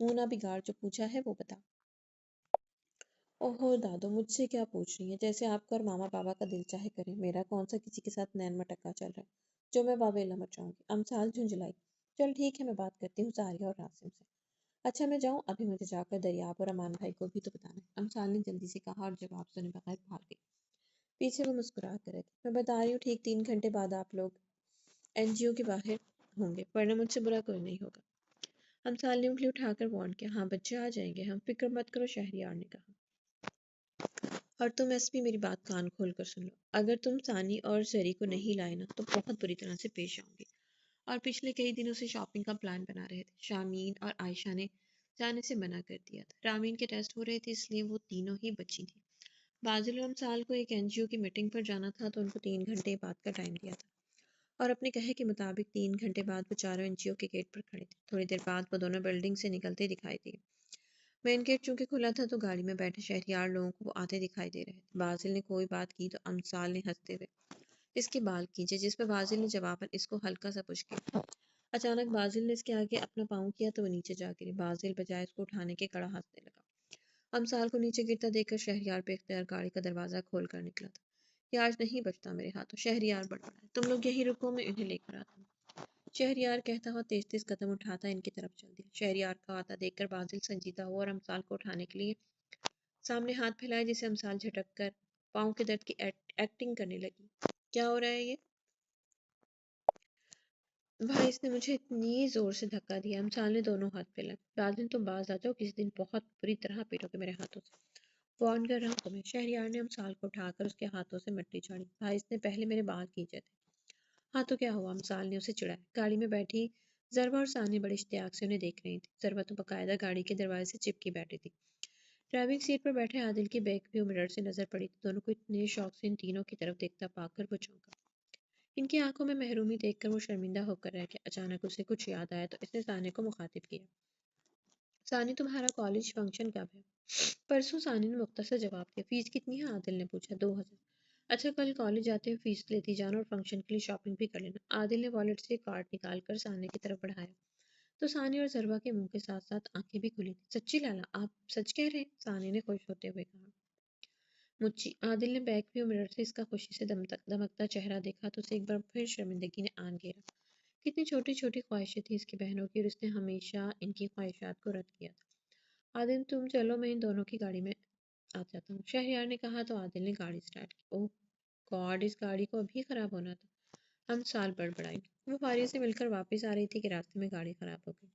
منہ نہ بگاڑ، جو پوچھا ہے وہ بتا۔ اوہو دادو، مجھ سے کیا پوچھ رہی ہیں، جیسے آپ کا اور ماما بابا کا دل چاہے کریں، میرا کون سا کسی کے ساتھ نین مٹکا چل رہا ہے جو میں واویلا مچاؤں گی؟ امثال جھنجھلائی۔ چل ٹھیک ہے، میں بات کرتی ہوں زاریہ اور راسم سے۔ اچھا میں جاؤں؟ ابھی مجھے جا کر دریاب اور امان بھائی کو بھی تو بتانا ہے، امثال نے جلدی سے کہا اور جواب سنے بغیر بھاگ گئی۔ پیچھے وہ مسکرا کر رہی، میں بتا رہی ہوں ٹھیک 3 گھنٹے بعد آپ لوگ این جی او کے باہر ہوں گے، ورنہ مجھ سے برا کوئی نہیں ہوگا۔ امثال نے انگلی اٹھا کر وارن کیا، ہاں بچے آ جائیں گے ہم، فکر مت کرو، شہریار نے کہا۔ اور تم ایس پی میری بات کان کھول کر سن لو، اگر تم ثانی اور زری کو نہیں لائے نا تو بہت بری طرح سے پیش آؤں گی، اور پچھلے کئی دنوں سے شاپنگ کا پلان بنا رہے تھے، شامین اور عائشہ نے جانے سے منع کر دیا تھا، رامین کے ٹیسٹ ہو رہے تھے اس لیے وہ تینوں ہی بچی تھیں، بازل اور امثال کو ایک این جی او کی میٹنگ پر جانا تھا تو ان کو 3 گھنٹے بعد کا ٹائم دیا تھا، اور اپنے کہے کے مطابق 3 گھنٹے بعد وہ چاروں این جی او کے گیٹ پر کھڑے تھے، تھوڑی دیر بعد وہ دونوں بلڈنگ سے نکلتے دکھائی دیے، مین گیٹ چونکہ کھلا تھا تو گاڑی میں بیٹھے شہریار لوگوں کو وہ آتے دکھائی دے رہے تھے، بازل نے کوئی بات کی تو امثال نے ہنستے ہوئے اس کے بال کھینچے، جس پہ بازل نے جواباً اس کو ہلکا سا پش کیا، اچانک بازل نے اس کے آگے اپنا پاؤں کیا تو وہ نیچے جا گری، بازل بجائے اس کو اٹھانے کے کڑا ہنسنے لگا، امثال کو نیچے گرتا دیکھ کر شہریار پہ اختیار گاڑی کا دروازہ کھول کر نکلا تھا، یہ آج نہیں بچتا میرے ہاتھوں، شہریار بڑبڑایا، تم لوگ یہی رکو، میں انہیں لے کر آتا ہوں، شہریار کہتا ہوا تیز تیز قدم اٹھاتا ان کی طرف چل دیا، شہریار کا آتا دیکھ کر بازل سنجیدہ ہوا اور امثال کو اٹھانے کے لیے سامنے ہاتھ پھیلائے، جسے امثال جھٹک کر پاؤں کے درد کی ایکٹنگ کرنے لگی، کیا ہو رہا ہے یہ بھائی، اس نے مجھے اتنی زور سے دھکا دیا، امثال نے دونوں ہاتھ پھیلائے، بازل تم باز آ جاؤ، کسی دن بہت بری طرح پیٹو گے میرے ہاتھوں سے، وارن کر رہا ہوں تمہیں، شہریار نے امثال کو اٹھا کر اس کے ہاتھوں سے مٹی جھاڑی، بھائی اس نے پہلے میرے بال کھینچے تھے، ہاں تو کیا ہوا، امثال نے اسے چڑھایا، گاڑی میں بیٹھی ضربہ اور ثانی بڑے اشتیاق سے انہیں دیکھ رہی تھی، ضربہ تو باقاعدہ گاڑی کے دروازے سے چپکی بیٹھی تھی، ڈرائیونگ سیٹ پر بیٹھے عادل کی بیک ویو مرر سے نظر پڑی تو دونوں کو اتنے شوق سے ان تینوں کی طرف دیکھتا پا کر وہ چونکا، ان کی آنکھوں میں محرومی دیکھ کر وہ شرمندہ ہو کر رہ گیا، اچانک اسے کچھ یاد آیا تو اس نے ثانی کو مخاطب کیا، ثانی تمہارا کالج فنکشن کب ہے؟ پرسوں، ثانی نے مختصر جواب دیا، فیس کتنی ہے؟ عادل نے پوچھا، 2000 اچھا کل کالج جاتے ہوئے فیس لیتی جانا اور فنکشن کے لیے شاپنگ بھی کر لینا۔ عادل نے والٹ سے کارڈ نکال کر ثانیہ کی طرف بڑھایا تو ثانیہ اور ضربا کے منہ کے ساتھ ساتھ آنکھیں بھی کھلی تھیں۔ سچی لالا آپ سچ کہہ رہے ہیں؟ ثانیہ نے خوش ہوتے ہوئے کہا۔ مچی عادل نے بیک ویو مرر سے اس کا خوشی سے دمکتا چہرہ دیکھا تو اسے ایک بار پھر شرمندگی نے آن گھیرا۔ کتنی چھوٹی چھوٹی خواہشیں تھیں اس کی بہنوں کی اور اس نے ہمیشہ ان کی خواہشات کو رد کیا تھا۔ عادل تم چلو میں ان دونوں کی گاڑی میں آ جاتا ہوں، شہریار نے کہا تو عادل نے گاڑی سٹارٹ کی۔ اوہ گاڈ، اس گاڑی کو ابھی خراب ہونا تھا۔ ہم سال بڑبڑائی۔ وہ فاریہ سے مل کر واپس آ رہی تھی کہ راستے میں گاڑی خراب ہو گئی۔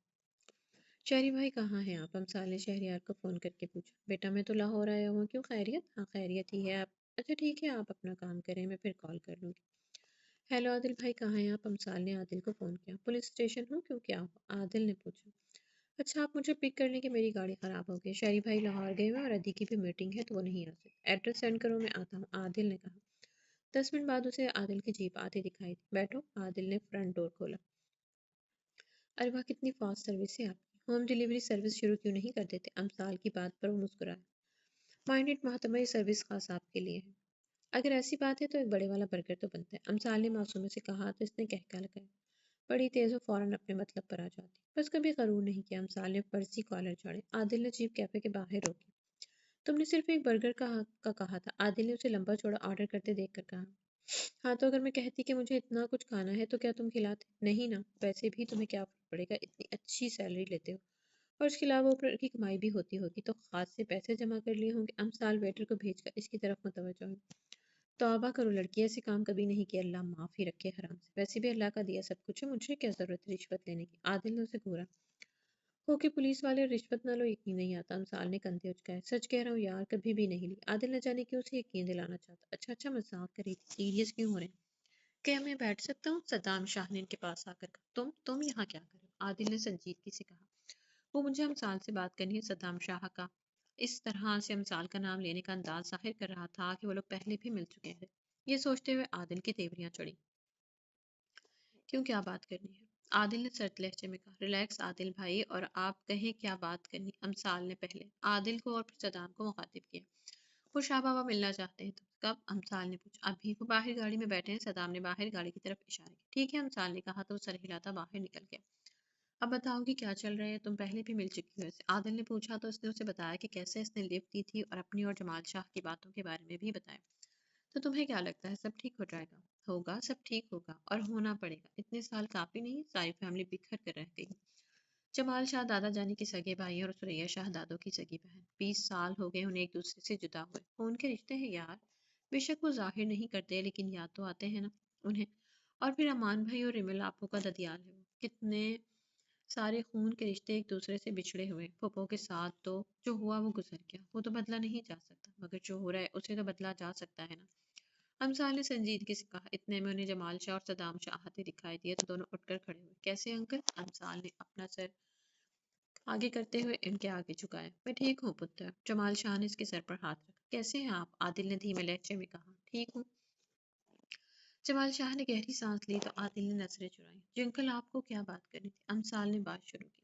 شہری بھائی کہاں ہیں آپ؟ امثال نے شہریار کو فون کر کے پوچھا۔ بیٹا میں تو لاہور آیا ہوں، کیوں خیریت؟ ہاں خیریت ہی ہے آپ۔ اچھا ٹھیک ہے آپ اپنا کام کریں، میں پھر کال کر لوں گی۔ ہیلو عادل بھائی کہاں ہیں آپ؟ امثال نے عادل کو فون کیا۔ پولیس اسٹیشن ہوں، کیوں کیا ہوا؟ عادل نے پوچھا۔ اچھا آپ مجھے پک کر لیں کہ میری گاڑی خراب ہو گئی، شہری بھائی لاہور گئے ہوئے اور ادی کی بھی میٹنگ ہے تو وہ نہیں آ سکتے۔ ایڈریس سینڈ کرو میں آتا ہوں، عادل نے کہا۔ 10 منٹ بعد اسے عادل کی جیپ آتی دکھائی دی۔ بیٹھو، عادل نے فرنٹ ڈور کھولا۔ ارے واہ کتنی فاسٹ سروس ہے آپ کی، ہوم ڈیلیوری سروس شروع کیوں نہیں کر دیتے؟ امثال کی بات پر وہ مسکرایا۔ مائنڈ محتمہ یہ سروس خاص آپ کے لیے ہے۔ اگر ایسی بات ہے تو ایک بڑے والا برگر تو بنتا ہے، امثال نے معصومی سے کہا تو اس نے کہکا لگایا۔ بڑی تیز و فوراً اپنے مطلب پر آ جاتی، بس کبھی غرور نہیں کیا۔ امثال نے فرضی کالر چاڑے۔ عادل نے جیپ کیفے کے باہر روکی۔ تم نے صرف ایک برگر کا کہا تھا، عادل نے اسے لمبا چوڑا آرڈر کرتے دیکھ کر کہا۔ ہاں تو اگر میں کہتی کہ مجھے اتنا کچھ کھانا ہے تو کیا تم کھلاتے؟ نہیں نا، ویسے بھی تمہیں کیا فرق پڑے گا، اتنی اچھی سیلری لیتے ہو اور اس کے علاوہ اوپر کی کمائی بھی ہوتی ہوگی تو خاص سے پیسے جمع کر لیے ہوں گے۔ امثال ویٹر کو بھیج کر اس کی طرف متوجہ ہوئی۔ توبہ کرو لڑکی، ایسے کام کبھی نہیں کیا، اللہ معاف ہی رکھے حرام سے، ویسے بھی اللہ کا دیا سب کچھ ہے، مجھے کیا ضرورت ہے رشوت لینے کی؟ عادل نے اسے گھورا۔ ہو کہ پولیس والے رشوت نہ لو یقین نہیں آتا، امثال نے کندھے اچکائے۔ سچ کہہ رہا ہوں یار، کبھی بھی نہیں لی۔ عادل نہ جانے کیوں اسے یقین دلانا چاہتا۔ اچھا اچھا مذاق کر رہی تھی، سیریس کیوں ہو رہے ہیں؟ کیا میں بیٹھ سکتا ہوں؟ صدام شاہ نے ان کے پاس آ کر کہا۔ تم یہاں کیا کر رہے ہو؟ عادل نے سنجیدگی سے کہا۔ وہ مجھے امثال سے بات کرنی ہے، صدام شاہ کا اس طرح سے امثال کا نام لینے کا انداز ظاہر کر رہا تھا کہ وہ لوگ پہلے بھی مل چکے تھے۔ یہ سوچتے ہوئے عادل کی تیوریاں چڑھی۔ کیوں کیا بات کرنی ہے؟ عادل نے سرد لہجے میں کہا۔ ریلیکس عادل بھائی، اور آپ کہیں کیا بات کرنی؟ امثال نے پہلے عادل کو اور پھر صدام کو مخاطب کیا۔ وہ شاہ بابا ملنا چاہتے ہیں، تو کب؟ امثال نے پوچھا۔ ابھی وہ باہر گاڑی میں بیٹھے ہیں، صدام نے باہر گاڑی کی طرف اشارہ کیا۔ ٹھیک ہے امثال نے کہا تو وہ سر ہلاتا باہر نکل گیا۔ اب بتاؤ گی کیا چل رہا ہے؟ تم پہلے بھی مل چکی ہو اسے، عادل نے پوچھا تو اس نے اسے بتایا کہ کیسے اس نے لفٹ دی تھی اور اپنی اور جمال شاہ کی باتوں کے بارے میں بھی بتایا۔ تو تمہیں کیا لگتا ہے سب ٹھیک ہو جائے گا؟ ہوگا، سب ٹھیک ہوگا اور ہونا پڑے گا، اتنے سال کافی نہیں، ساری فیملی بکھر کر رہ گئی۔ جمال شاہ دادا جانی کے سگے بھائی اور سریا شاہ دادوں کی سگی بہن، 20 سال ہو گئے انہیں ایک دوسرے سے جدا ہوئے۔ خون کے رشتے ہیں یار، بے شک وہ ظاہر نہیں کرتے لیکن یاد تو آتے ہیں نا انہیں۔ اور پھر امان بھائی اور ریمل آپو کا ددیال ہے، وہ کتنے سارے خون کے رشتے ایک دوسرے سے بچھڑے ہوئے۔ پھوپھو کے ساتھ تو جو ہوا وہ گزر گیا، وہ تو بدلا نہیں جا سکتا، مگر جو ہو رہا ہے اسے تو بدلا جا سکتا ہے نا۔ امثال نے سنجیدگی سے کہا۔ اتنے میں انہیں جمال شاہ اور صدام شاہ آتے دکھائی دیے تو دونوں اٹھ کر کھڑے ہوئے۔ کیسے انکل؟ امثال نے اپنا سر آگے کرتے ہوئے ان کے آگے جھکایا۔ میں ٹھیک ہوں پتر، جمال شاہ نے اس کے سر پر ہاتھ رکھا۔ کیسے ہیں آپ؟ عادل نے دھیمے لہجے میں کہا۔ ٹھیک ہوں۔ جمال شاہ نے گہری سانس لی تو عادل نے نظریں چرائیں۔ جی انکل آپ کو کیا بات کرنی تھی؟ امثال نے بات شروع کی۔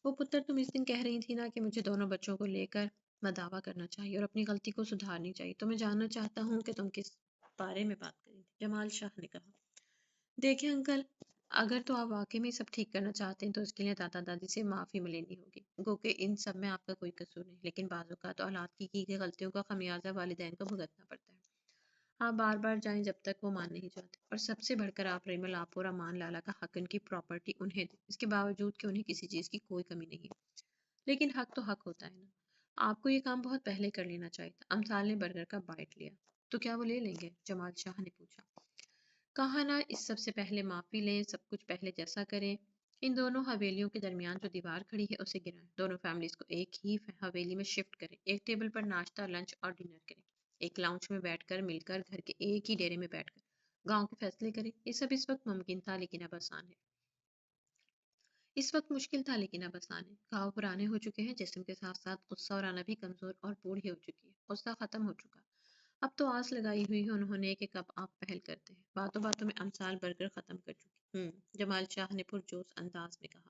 وہ پتر تم اس دن کہہ رہی تھی نا کہ مجھے دونوں بچوں کو لے کر مداوا کرنا چاہیے اور اپنی غلطی کو سدھارنی چاہیے، تو میں جاننا چاہتا ہوں کہ تم کس بارے میں بات کری تھی؟ جمال شاہ نے کہا۔ دیکھیں انکل، اگر تو آپ واقعی میں سب ٹھیک کرنا چاہتے ہیں تو اس کے لیے دادا دادی سے معافی ملینی ہوگی، گو کہ ان سب میں آپ کا کوئی قصور نہیں، لیکن بعض اوقات اولاد کی گئی غلطیوں کا خمیازہ والدین کو بھگتنا پڑتا ہے۔ آپ بار بار جائیں جب تک وہ مان نہیں جاتے، اور سب سے بڑھ کر آپ ریمل آپ اور امان لالا کا حق، ان کی پراپرٹی انہیں دیں، اس کے باوجود کہ انہیں کسی چیز کی کوئی کمی نہیں ہے۔ لیکن حق تو حق ہوتا ہے نا، آپ کو یہ کام بہت پہلے کر لینا چاہیے تھا۔ امثال نے برگر کا بائٹ لیا۔ تو کیا وہ لے لیں گے؟ جمال شاہ نے پوچھا۔ کہا نا اس سب سے پہلے معافی لیں، سب کچھ پہلے جیسا کریں، ان دونوں حویلیوں کے درمیان جو دیوار کھڑی ہے اسے گرائیں، دونوں فیملیز کو ایک ہی حویلی میں شفٹ کریں، ایک ٹیبل پر ناشتہ، لنچ اور ڈنر کریں، ایک لاؤنج میں بیٹھ کر مل کر، گھر کے ایک ہی ڈیرے میں بیٹھ کر گاؤں کے فیصلے کریں۔ یہ سب اس وقت ممکن تھا لیکن اب آسان ہے، اس وقت مشکل تھا لیکن اب آسان ہے۔ گھاؤ پرانے ہو چکے ہیں، جسم کے ساتھ ساتھ غصہ اور آنا بھی کمزور اور بوڑھی ہو چکی ہے، غصہ ختم ہو چکا، اب تو آس لگائی ہوئی ہے انہوں نے کہ کب آپ پہل کرتے ہیں۔ باتوں باتوں میں امثال برگر ختم کر چکی۔ جمال شاہ نے پرجوش انداز میں کہا۔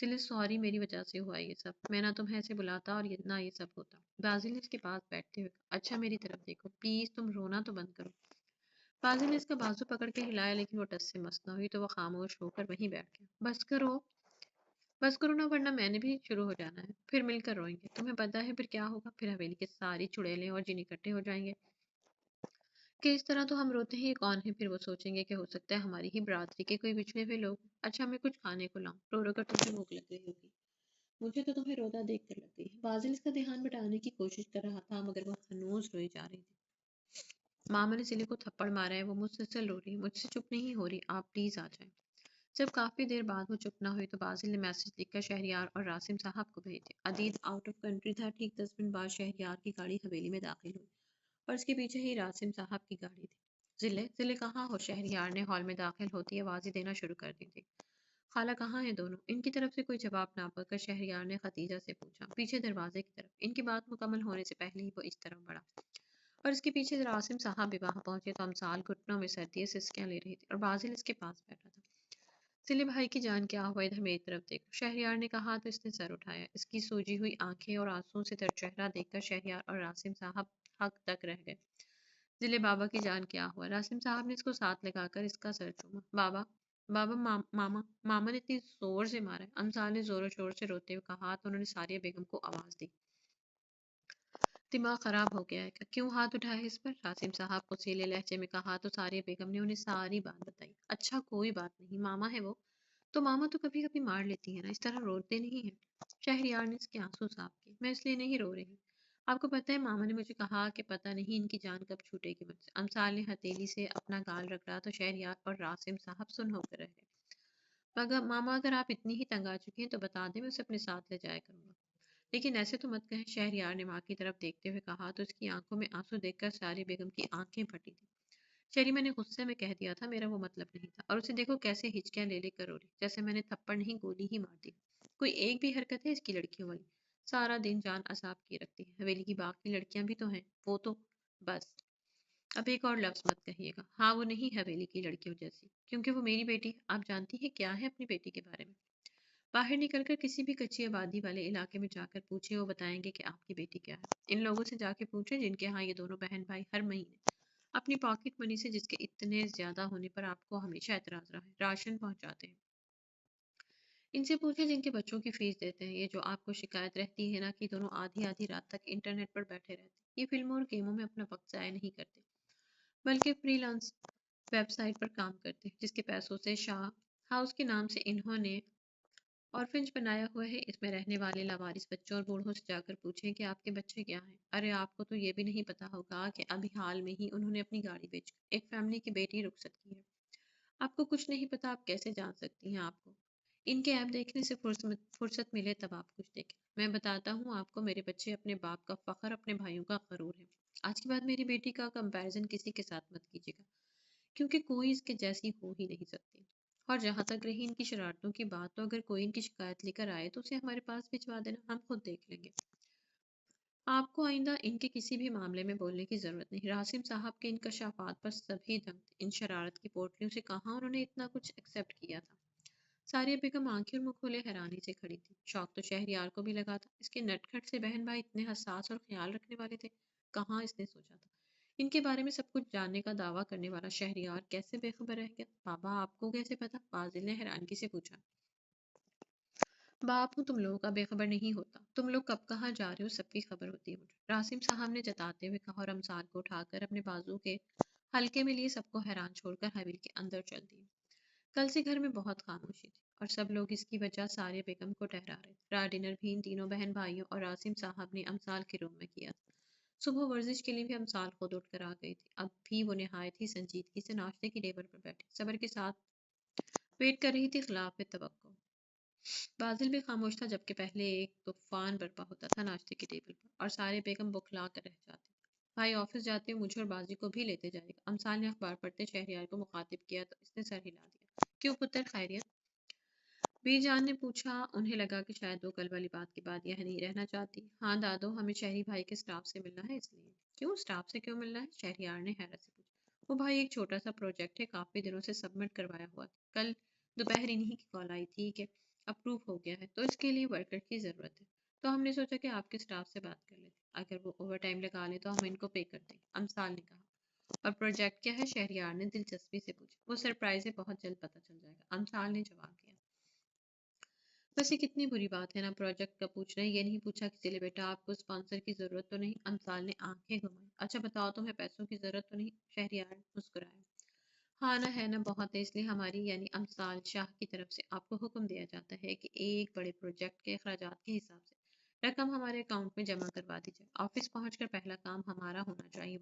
چلے سوری، میری وجہ سے ہوا یہ سب، میں نہ تمہیں ایسے بلاتا اور نہ یہ سب ہوتا۔ بازل نے اس کے پاس بیٹھتے ہوئے کہا، اچھا میری طرف دیکھو پلیز، تم رونا تو بند کرو۔ بازل نے اس کا بازو پکڑ کے ہلایا لیکن وہ ٹس سے مس نہ ہوئی تو وہ خاموش ہو کر وہیں بیٹھ گیا۔ بس کرو نا، ورنہ میں نے بھی شروع ہو جانا ہے، پھر مل کر روئیں گے۔ تمہیں پتہ ہے پھر کیا ہوگا؟ پھر حویلی کے ساری چڑیلیں اور جن اکٹھے ہو جائیں گے کہ اس طرح تو ہم روتے ہیں یہ کون ہے، پھر وہ سوچیں گے کہ ہو سکتا ہے ہماری ہی برادری کے کوئی بچھڑے ہوئے لوگ۔ اچھا میں کچھ کھانے کو لاؤں؟ رو رو کر تمہیں بھوک لگ گئی ہوگی، مجھے تو تمہیں روتا دیکھ کر لگ گئی ہے۔ بازل اس کا دھیان بٹانے کی کوشش کر رہا تھا مگر وہ ہنوز روئی جا رہی تھی۔ ماما نے سلی کو تھپڑ مارا ہے، وہ مسلسل رو رہی ہے، مجھ سے چپ نہیں ہو رہی، آپ پلیز آ جائیں۔ جب کافی دیر بعد وہ چپ نہ ہوئی تو بازل نے میسج لکھ کر شہریار اور راسم صاحب کو بھیج دیا۔ عدید آؤٹ آف کنٹری تھا۔ ٹھیک 10 منٹ بعد شہریار کی گاڑی حویلی میں داخل ہوئی اور اس کے پیچھے ہی راسم صاحب کی گاڑی تھی۔ ضلع کہاں ہو؟ شہریار نے ہال میں داخل ہوتی ہے آوازیں دینا شروع کر دی تھی۔ خالہ کہاں ہیں دونوں؟ ان کی طرف سے کوئی جواب نہ پا کر شہریار نے ختیجہ سے پوچھا۔ پیچھے دروازے کی طرف۔ ان کی بات مکمل ہونے سے پہلے ہی وہ اس طرف بڑھا اور اس کے پیچھے راسم صاحب بھی وہاں پہنچے تو امسال گھٹنوں میں سردی سسکیاں لے رہی تھی اور بازل اس کے پاس بیٹھا تھا۔ ضلع بھائی کی جان کیا ہوا؟ ادھر میری طرف دیکھو، شہریار نے کہا تو اس نے سر اٹھایا۔ اس کی سوجی ہوئی آنکھیں اور آنسوؤں سے تر چہرہ دیکھ کر شہریار اور راسم صاحب حق تک رہ گئے۔ ضلع بابا کی جان کیا ہوا؟ راسم صاحب نے اس کو ساتھ لگا کر اس کا سر چوما۔ بابا ماما نے اتنی زور سے مارا ہے، امسال نے زور و شور سے روتے ہوئے کہا تو انہوں نے ساریہ بیگم کو آواز دی۔ دماغ خراب ہو گیا ہے کیا؟ کیوں ہاتھ اٹھائے اس پر؟ راسم صاحب کو سیلے لہجے میں کہا تو ساریہ بیگم نے انہیں ساری بات بتائی۔ اچھا کوئی بات نہیں، ماما ہے وہ تو ماما تو کبھی کبھی مار لیتی ہے نا، اس طرح روتے نہیں ہیں۔ شہریار نے اس کے آنسو صاف کیے۔ میں اس لیے نہیں رو رہی، آپ کو پتہ ہے ماما نے مجھے کہا کہ پتہ نہیں ان کی جان کب چھوٹے گی مجھ سے۔ امسال نے ہتھیلی سے اپنا گال رگڑا تو شہریار اور راسم صاحب سن ہو کر رہ گئے۔ مگر ماما اگر آپ اتنی ہی تنگ آ چکی ہیں تو بتا دیں، میں اسے اپنے ساتھ لے جایا کروں گا۔ لیکن ایسے تو مت کہیں، شہریار نے ماں کی طرف دیکھتے ہوئے کہا تو اس کی آنکھوں میں آنسو دیکھ کر ساری بیگم کی آنکھیں پھٹی تھی۔ شہری میں نے غصے میں کہہ دیا تھا، میرا وہ مطلب نہیں تھا، اور اسے دیکھو کیسے ہچکیاں لے لے کر رو رہی، جیسے میں نے تھپڑ نہیں گولی ہی مار دی۔ کوئی ایک بھی حرکت ہے اس کی لڑکیوں والی؟ سارا دن جان عذاب کی رکھتی ہے۔ حویلی کی باقی لڑکیاں بھی تو ہیں، وہ تو بس اب ایک اور لفظ مت کہیے گا۔ ہاں وہ نہیں حویلی کی لڑکیوں جیسی، کیونکہ وہ میری بیٹی ہے۔ آپ جانتی ہیں کیا ہے اپنی بیٹی کے بارے میں؟ باہر نکل کر کسی بھی کچی آبادی والے علاقے میں جا کر پوچھیں، وہ بتائیں گے کہ آپ کی بیٹی کیا ہے۔ ان لوگوں سے جا کے پوچھیں جن کے ہاں یہ دونوں بہن بھائی ہر مہینے اپنی پاکٹ منی سے، جس کے اتنے زیادہ ہونے پر آپ کو ہمیشہ اعتراض رہا ہے، راشن پہنچاتے ہیں۔ ان سے پوچھیں جن کے بچوں کی فیس دیتے ہیں۔ یہ جو آپ کو شکایت رہتی ہے نا کہ دونوں آدھی آدھی رات تک انٹرنیٹ پر بیٹھے رہتے ہیں، یہ فلموں اور گیموں میں اپنا وقت ضائع نہیں کرتے بلکہ فری لانس ویب سائٹ پر کام کرتے ہیں، جس کے پیسوں سے شاہ ہاؤس کے نام سے انہوں نے اورفنج بنایا ہوا ہے۔ اس میں رہنے والے لاوارث بچوں اور بوڑھوں سے جا کر پوچھیں کہ آپ کے بچے کیا ہیں۔ ارے آپ کو تو یہ بھی نہیں پتا ہوگا کہ ابھی حال میں ہی انہوں نے اپنی گاڑی بیچ کر ایک فیملی کی بیٹی رخصت کی ہے۔ آپ کو کچھ نہیں پتا، آپ کیسے جان سکتی ہیں؟ آپ کو ان کے ایپ دیکھنے سے فرصت ملے تب آپ کچھ دیکھیں۔ میں بتاتا ہوں آپ کو، میرے بچے اپنے باپ کا فخر، اپنے بھائیوں کا غرور ہے۔ آج کے بعد میری بیٹی کا کمپیریزن کسی کے ساتھ مت کیجیے گا، کیونکہ کوئی اس کے جیسی ہو ہی نہیں سکتی۔ اور جہاں تک رہی ان کی شرارتوں کی بات، تو اگر کوئی ان کی شکایت لے کر آئے تو اسے ہمارے پاس بھجوا دینا، ہم خود دیکھ لیں گے۔ آپ کو آئندہ ان کے کسی بھی معاملے میں بولنے کی ضرورت نہیں۔ راسم صاحب کے انکشافات پر سبھی دنگ تھے۔ ان شرارت کی پوٹلیوں سے کہاں انہوں نے اتنا کچھ ایکسپٹ کیا تھا؟ ساریہ بیگم آنکھیں اور منہ کھولے حیرانی سے کھڑی تھی۔ شوق تو شہریار کو بھی لگا تھا، اس کے نٹ کھٹ سے بہن بھائی اتنے حساس اور خیال رکھنے والے تھے، کہاں اس نے سوچا تھا؟ ان کے بارے میں سب کچھ جاننے کا دعویٰ کرنے والا شہریار کیسے بے خبر رہ گیا؟ بابا آپ کو کیسے پتا؟ فاضل نے حیرانگی سے پوچھا۔ باپ ہوں، تم لوگوں کا بے خبر نہیں ہوتا، تم لوگ کب کہاں جا رہے ہو سب کی خبر ہوتی ہے مجھے، راسم صاحب نے جتاتے ہوئے کہا اور امسال کو اٹھا کر اپنے بازو کے ہلکے میں لیے سب کو حیران چھوڑ کر حویلی کے اندر چل دی۔ کل سے گھر میں بہت خاموشی تھی اور سب لوگ اس کی وجہ ساریہ بیگم کو ٹہرا رہے تھے۔ رات ڈنر بھی ان تینوں بہن بھائیوں اور راسم صاحب نے امسال کے روم میں کیا تھا۔ صبح ورزش کے لیے بھی امسال خود اٹھ کر آ گئی تھی۔ اب بھی وہ نہایت ہی سنجیدگی سے ناشتے کی ٹیبل پر بیٹھی صبر کے ساتھ ویٹ کر رہی تھی، خلاف توقع۔ بازل بھی خاموش تھا، جبکہ پہلے ایک طوفان برپا ہوتا تھا ناشتے کی ٹیبل پر اور سارے بیگم بکھلا کر رہ جاتے۔ بھائی آفس جاتے مجھے اور بازی کو بھی لیتے جائے گا؟ امسال نے اخبار پڑھتے شہریار کو مخاطب کیا تو اس نے سر ہلا دیا۔ کیوں پتر، خیریت؟ بی جان نے پوچھا۔ انہیں لگا کہ شاید وہ کل والی بات کے بعد یہاں نہیں رہنا چاہتی۔ ہاں دادو، ہمیں شہری بھائی کے سٹاف سے ملنا ہے، اس لیے۔ کیوں سٹاف سے کیوں ملنا ہے؟ شہریار نے حیرت سے پوچھا۔ وہ بھائی ایک چھوٹا سا پروجیکٹ ہے، کافی دنوں سے سبمٹ کروایا ہوا تھا، کل دوپہر انہی کی کال آئی تھی کہ اپروو ہو گیا ہے تو اس کے لیے ورکر کی ضرورت ہے، تو ہم نے سوچا کہ آپ کے اسٹاف سے بات کر لیتے، اگر وہ اوور ٹائم لگا لیں تو ہم ان کو پے کر دیں، امثال نے کہا۔ اور پروجیکٹ کیا ہے؟ شہریار نے دلچسپی سے پوچھا۔ وہ سرپرائز ہے، بہت جلد پتہ چل جائے گا، امثال نے جواب دیا۔ ویسے کتنی بری بات ہے نا، پروجیکٹ کا پوچھ رہے ہیں، یہ نہیں پوچھا کہ چلے بیٹا آپ کو اسپانسر کی ضرورت تو نہیں؟ امثال نے آنکھیں گھمائی۔ اچھا بتاؤ تمہیں پیسوں کی ضرورت تو نہیں؟ شہریار مسکرایا۔ ہاں نا، ہے نا، بہت ہے، اس لیے ہماری یعنی امثال شاہ کی طرف سے آپ کو حکم دیا جاتا ہے کہ ایک بڑے پروجیکٹ کے اخراجات کے حساب سے رقم ہمارے اکاؤنٹ میں جمع کروا دی جائے۔ آفس پہنچ کر پہلا کام ہمارا ہونا چاہیے،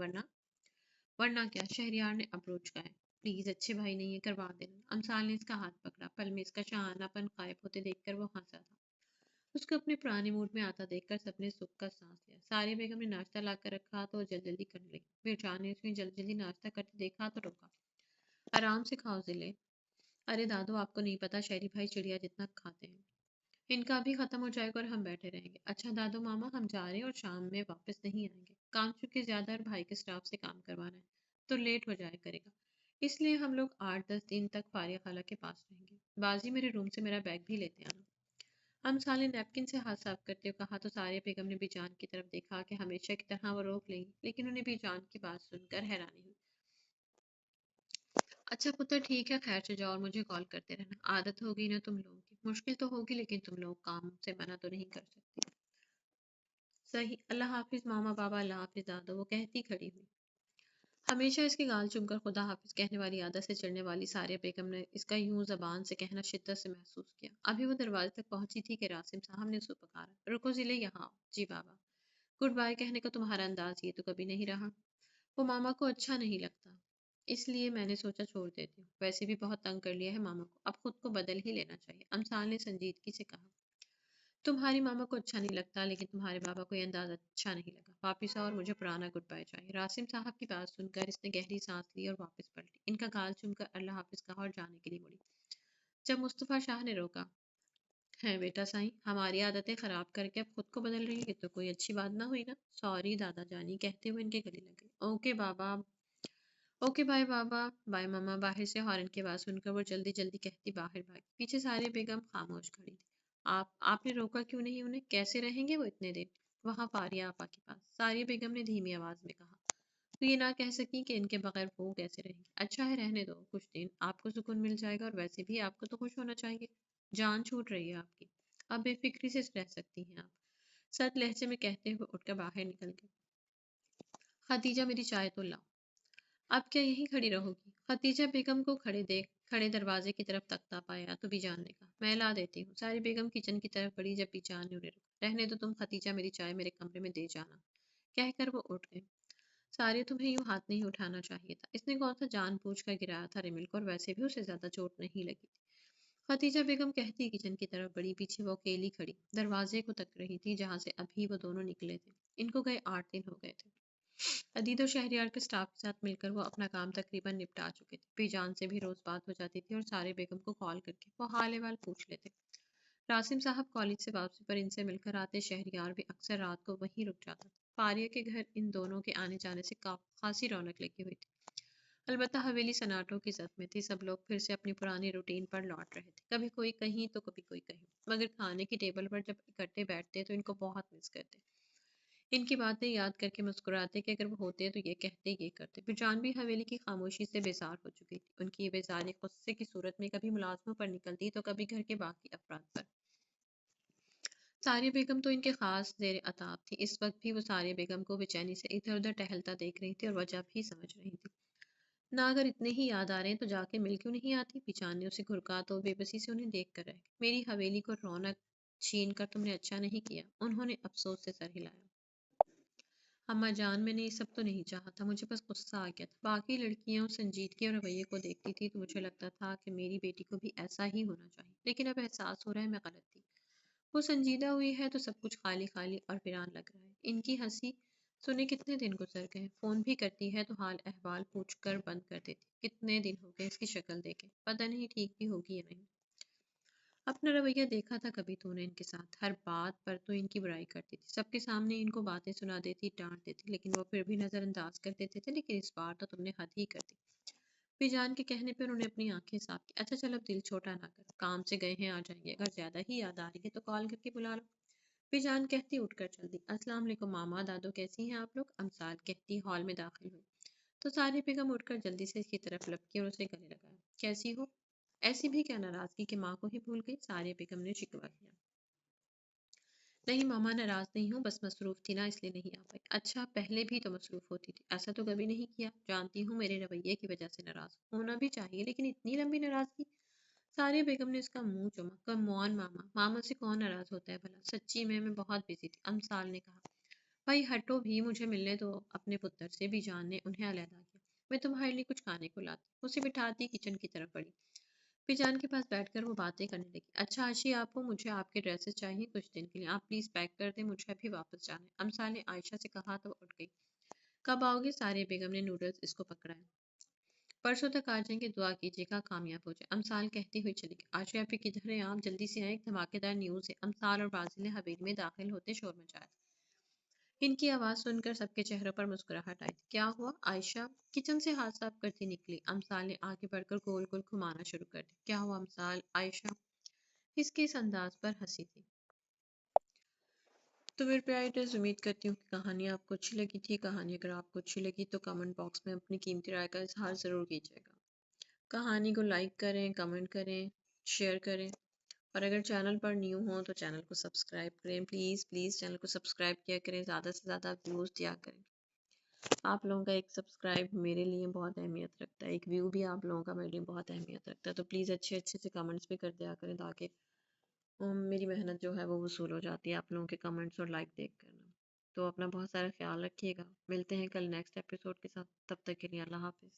ورنہ کیا؟ شہریار نے ابروچ کہا ہے۔ پلیز اچھے بھائی نہیں ہے، کروا دینا۔ امثال نے اس کا ہاتھ پکڑا، پل میں اس کا شاہانہ پن غائب ہوتے دیکھ کر وہ ہنسا تھا۔ اس کو اپنے پرانے موڈ میں آتا دیکھ کر سب نے سکھ کا سانس لیا۔ سارے بیگم نے ناشتہ لا کر رکھا تو وہ جلدی جلدی کر لگی۔ بیرجان نے اسے جلدی جلدی ناشتہ کرتے دیکھا تو روکا۔ آرام سے کھاؤ ضلع۔ ارے دادو، آپ کو نہیں پتا شہری بھائی چڑیا جتنا کھاتے ہیں، ان کا بھی ختم ہو جائے گا اور ہم بیٹھے رہیں گے۔ اچھا دادو ماما، ہم جا رہے ہیں اور شام میں واپس نہیں آئیں گے، کام چونکہ زیادہ اور بھائی کے اسٹاف سے کام کروانا ہے تو لیٹ ہو جایا کرے گا، اس لیے ہم لوگ 8-10 دن تک فاریہ خالہ کے پاس رہیں گے۔ بازی میرے روم سے میرا بیگ بھی لیتے آنا۔ ہم سالے نیپکن سے ہاتھ صاف کرتے ہوئے کہا تو سارے بیگم نے بیجان کی طرف دیکھا کہ ہمیشہ کی طرح وہ روک لیں گی، لیکن انہیں بیجان کی بات سن کر حیرانی ہوئی۔ اچھا پتر ٹھیک ہے، خیر سے جاؤ اور مجھے کال کرتے رہنا، عادت ہوگی نا تم لوگوں کی، مشکل تو ہوگی لیکن تم لوگ کام سے منع تو نہیں کر سکتی۔ صحیح، اللہ حافظ ماما بابا، اللہ حافظ دادو، وہ کہتی کھڑی ہوئی۔ ہمیشہ اس کی گال چوم کر خدا حافظ کہنے والی عادت سے چڑھنے والی سارے بیگم نے اس کا یوں زبان سے کہنا شدت سے محسوس کیا۔ ابھی وہ دروازے تک پہنچی تھی کہ راسم صاحب نے اسے پکارا، رکو ضلع، یہاں آؤ۔ جی بابا۔ گڈ بائے کہنے کا تمہارا انداز یہ تو کبھی نہیں رہا۔ وہ ماما کو اچھا نہیں لگتا، اس لیے میں نے سوچا چھوڑ دیتی ہوں، ویسے بھی بہت تنگ کر لیا ہے ماما کو، اب خود کو بدل ہی لینا چاہیے، امثال نے سنجیدگی سے کہا۔ تمہاری ماما کو اچھا نہیں لگتا لیکن تمہارے بابا کو یہ انداز اچھا نہیں لگا، واپس آؤ اور مجھے پرانا گڈ بائے چاہیے۔ راسم صاحب کی بات سن کر اس نے گہری سانس لی اور واپس پلٹی، ان کا گال چوم کر اللہ حافظ کہا اور جانے کے لیے مڑی۔ جب مصطفیٰ شاہ نے روکا، ہے بیٹا سائیں، ہماری عادتیں خراب کر کے اب خود کو بدل رہی ہے تو کوئی اچھی بات نہ ہوئی نا؟ سوری دادا جانی کہتے ہوئے ان کے گلے لگ گئی۔ اوکے بابا، اوکے بائے بابا، بائے ماما۔ باہر سے ہارن کی آواز سن کر وہ جلدی جلدی کہتی باہر بھاگی۔ پیچھے سارے بیگم خاموش کھڑی تھی۔ آپ نے روکا کیوں نہیں انہیں؟ کیسے رہیں گے وہ اتنے دن وہاں فاریہ آپا کے پاس؟ ساری بیگم نے دھیمی آواز میں کہا۔ تو یہ نہ کہہ سکی کہ ان کے بغیر وہ کیسے رہیں گے؟ اچھا ہے رہنے دو، کچھ دن آپ کو سکون مل جائے گا، اور ویسے بھی آپ کو تو خوش ہونا چاہیے، جان چھوٹ رہی ہے آپ کی، اب بے فکری سے رہ سکتی ہیں آپ، سرد لہجے میں کہتے ہوئے اٹھ کر باہر نکل گئے۔ خدیجہ میری چائے تو لاؤ۔ اب کیا یہیں کھڑی رہو گی؟ خدیجہ بیگم کو کھڑے دروازے کی طرف تکتا پایا تو بیجان نے کہا، میں لا دیتی ہوں۔ ساری بیگم کچن کی طرف بڑھی، جب بیجان نے انہیں روکا، رہنے دو تم خدیجہ، میری چائے میرے کمرے میں دے جانا، کہہ کر وہ اٹھ گئے۔ سارے تمہیں یوں ہاتھ نہیں اٹھانا چاہیے تھا، اس نے کون سا جان بوجھ کر گرایا تھا ریمل کو، اور ویسے بھی اسے زیادہ چوٹ نہیں لگی تھی۔ خدیجہ بیگم کہتی کچن کی طرف بڑھی، پیچھے وہ اکیلی کھڑی دروازے کو تک رہی تھی جہاں سے ابھی وہ دونوں نکلے تھے، ان کو گئے 8 دن ہو گئے تھے۔ عدید و شہریار کے سٹاف کے ساتھ مل کر وہ اپنا کام تقریباً نپٹا چکے تھے، بی جان سے بھی روز بات ہو جاتی تھی اور سارے بیگم کو کال کر کے وہ حال احوال پوچھ لیتے۔ راسم صاحب کالج سے واپسی پر ان سے مل کر آتے، شہریار بھی اکثر رات کو وہیں رک جاتا تھا۔ پاریہ کے گھر ان دونوں کے آنے جانے سے خاصی رونق لگی ہوئی تھی، البتہ حویلی سناٹوں کی زد میں تھی، سب لوگ پھر سے اپنی پرانی روٹین پر لوٹ رہے تھے، کبھی کوئی کہیں تو کبھی کوئی کہیں، مگر کھانے کی ٹیبل پر جب اکٹھے بیٹھتے تو ان کو بہت مس کرتے، ان کی باتیں یاد کر کے مسکراتے کہ اگر وہ ہوتے تو یہ کہتے یہ کرتے۔ بجان بھی حویلی کی خاموشی سے بیزار ہو چکی تھی، ان کی یہ بیزاری غصے کی صورت میں کبھی ملازموں پر نکلتی تو کبھی گھر کے باقی افراد پر۔ ساری بیگم تو ان کے خاص زیر عتاب تھی، اس وقت بھی وہ ساری بیگم کو بے چینی سے ادھر ادھر ٹہلتا دیکھ رہی تھی اور وجہ بھی سمجھ رہی تھی۔ نہ اگر اتنے ہی یاد آ رہے ہیں تو جا کے مل کیوں نہیں آتی؟ بیچان نے اسے گھرکا تو بے بسی سے انہیں دیکھ کر رہ گئی۔ میری حویلی کو رونق چھین کر تم نے اچھا نہیں کیا، انہوں نے افسوس سے سر ہلایا۔ اماں جان، میں نے یہ سب تو نہیں چاہا تھا، مجھے بس غصہ آ گیا تھا، باقی لڑکیاں سنجیدگی اور رویے کو دیکھتی تھی تو مجھے لگتا تھا کہ میری بیٹی کو بھی ایسا ہی ہونا چاہیے، لیکن اب احساس ہو رہا ہے میں غلط تھی، وہ سنجیدہ ہوئی ہے تو سب کچھ خالی خالی اور ویران لگ رہا ہے۔ ان کی ہنسی سنے کتنے دن گزر گئے، فون بھی کرتی ہے تو حال احوال پوچھ کر بند کر دیتی، کتنے دن ہو گئے اس کی شکل دیکھے، پتہ نہیں ٹھیک بھی ہوگی یا نہیں۔ اپنا رویہ دیکھا تھا کبھی تو نے ان کے ساتھ، ہر بات پر تو ان کی برائی کرتی تھی، سب کے سامنے ان کو باتیں سنا دیتی، ڈانٹ دیتی، لیکن وہ پھر بھی نظر انداز کر دیتے تھے، لیکن اس بار تو تم نے حد ہی کر دی۔ پی جان کے کہنے پر انہیں اپنی آنکھیں صاف کی. اچھا چل اب دل چھوٹا نہ کر، کام سے گئے ہیں آ جائیں گے، اگر زیادہ ہی یاد آ رہی ہے تو کال کر کے بلا لو. پی جان کہتی اٹھ کر چل دی. السلام علیکم ماما دادو، کیسی ہیں آپ لوگ؟ امثال کہتی ہال میں داخل ہوئی تو ساری بیگم اٹھ کر جلدی سے اس کی طرف لپکی اور اسے گلے لگایا. کیسی ہو؟ ایسی بھی کیا ناراضگی کہ ماں کو ہی بھول گئی؟ سارے بیگم نے شکوہ کیا. نہیں ماما ناراض نہیں ہوں، بس مصروف تھی نا اس لیے نہیں آ پائی. اچھا پہلے بھی تو مصروف ہوتی تھی، ایسا تو کبھی نہیں کیا. جانتی ہوں میرے رویے کی وجہ سے ناراض ہونا بھی چاہیے، لیکن اتنی لمبی ناراضگی؟ سارے بیگم نے اس کا منہ چوما. کم آن ماما، ماما سے کون ناراض ہوتا ہے بھلا؟ سچی میں بہت بزی تھی. امثال نے کہا. بھائی ہٹو بھی، مجھے ملنے دو اپنے پتر سے. بھی جان نے انہیں علیحدہ کیا. میں تمہارے لیے کچھ کھانے کو لاتی. اسے بٹھاتی کچن کی طرف بڑھی. پی جان کے پاس بیٹھ کر وہ باتیں کرنے لگی. اچھا عائشی آپ کو، مجھے آپ کے ڈریسز چاہیے کچھ دن کے لیے، آپ پلیز پیک کر دیں، مجھے ابھی واپس جانا ہے. امثال نے عائشہ سے کہا تو وہ اٹھ گئی. کب آؤ گے؟ سارے بیگم نے نوڈلز اس کو پکڑائے. پرسوں تک آ جائیں گے، دعا کیجیے گا کامیاب ہو جائے. امثال کہتی ہوئی چلی گئی. عائشہ پہ کدھر ہیں آپ؟ جلدی سے آئیں، ایک دھماکے دار نیوز ہے. امثال اور بازل نے حویلی میں داخل ہوتے شور مچایا. ان کی آواز سن کر سب کے چہروں پر مسکراہٹ آئی. کیا ہوا؟ عائشہ کچن سے ہاتھ صاف کرتی نکلی. امثال نے آگے بڑھ کر گول گول گھمانا شروع کر دیا. کیا ہوا امثال؟ عائشہ اس کے اس انداز پر ہنسی تھی. تو میرے پیارے ڈیئرز، امید کرتی ہوں کہ کہانی آپ کو اچھی لگی تھی. کہانی اگر آپ کو اچھی لگی تو کمنٹ باکس میں اپنی قیمتی رائے کا اظہار ضرور کیجیے گا. کہانی کو لائک کریں، کمنٹ کریں، شیئر کریں، اور اگر چینل پر نیو ہوں تو چینل کو سبسکرائب کریں. پلیز پلیز چینل کو سبسکرائب کیا کریں، زیادہ سے زیادہ ویوز دیا کریں. آپ لوگوں کا ایک سبسکرائب میرے لیے بہت اہمیت رکھتا ہے، ایک ویو بھی آپ لوگوں کا میرے لیے بہت اہمیت رکھتا ہے. تو پلیز اچھے اچھے سے کمنٹس بھی کر دیا کریں تاکہ میری محنت جو ہے وہ وصول ہو جاتی ہے آپ لوگوں کے کمنٹس اور لائک دیکھ کر. تو اپنا بہت سارا خیال رکھیے گا. ملتے ہیں کل نیکسٹ ایپیسوڈ کے ساتھ. تب تک کے لیے اللہ حافظ.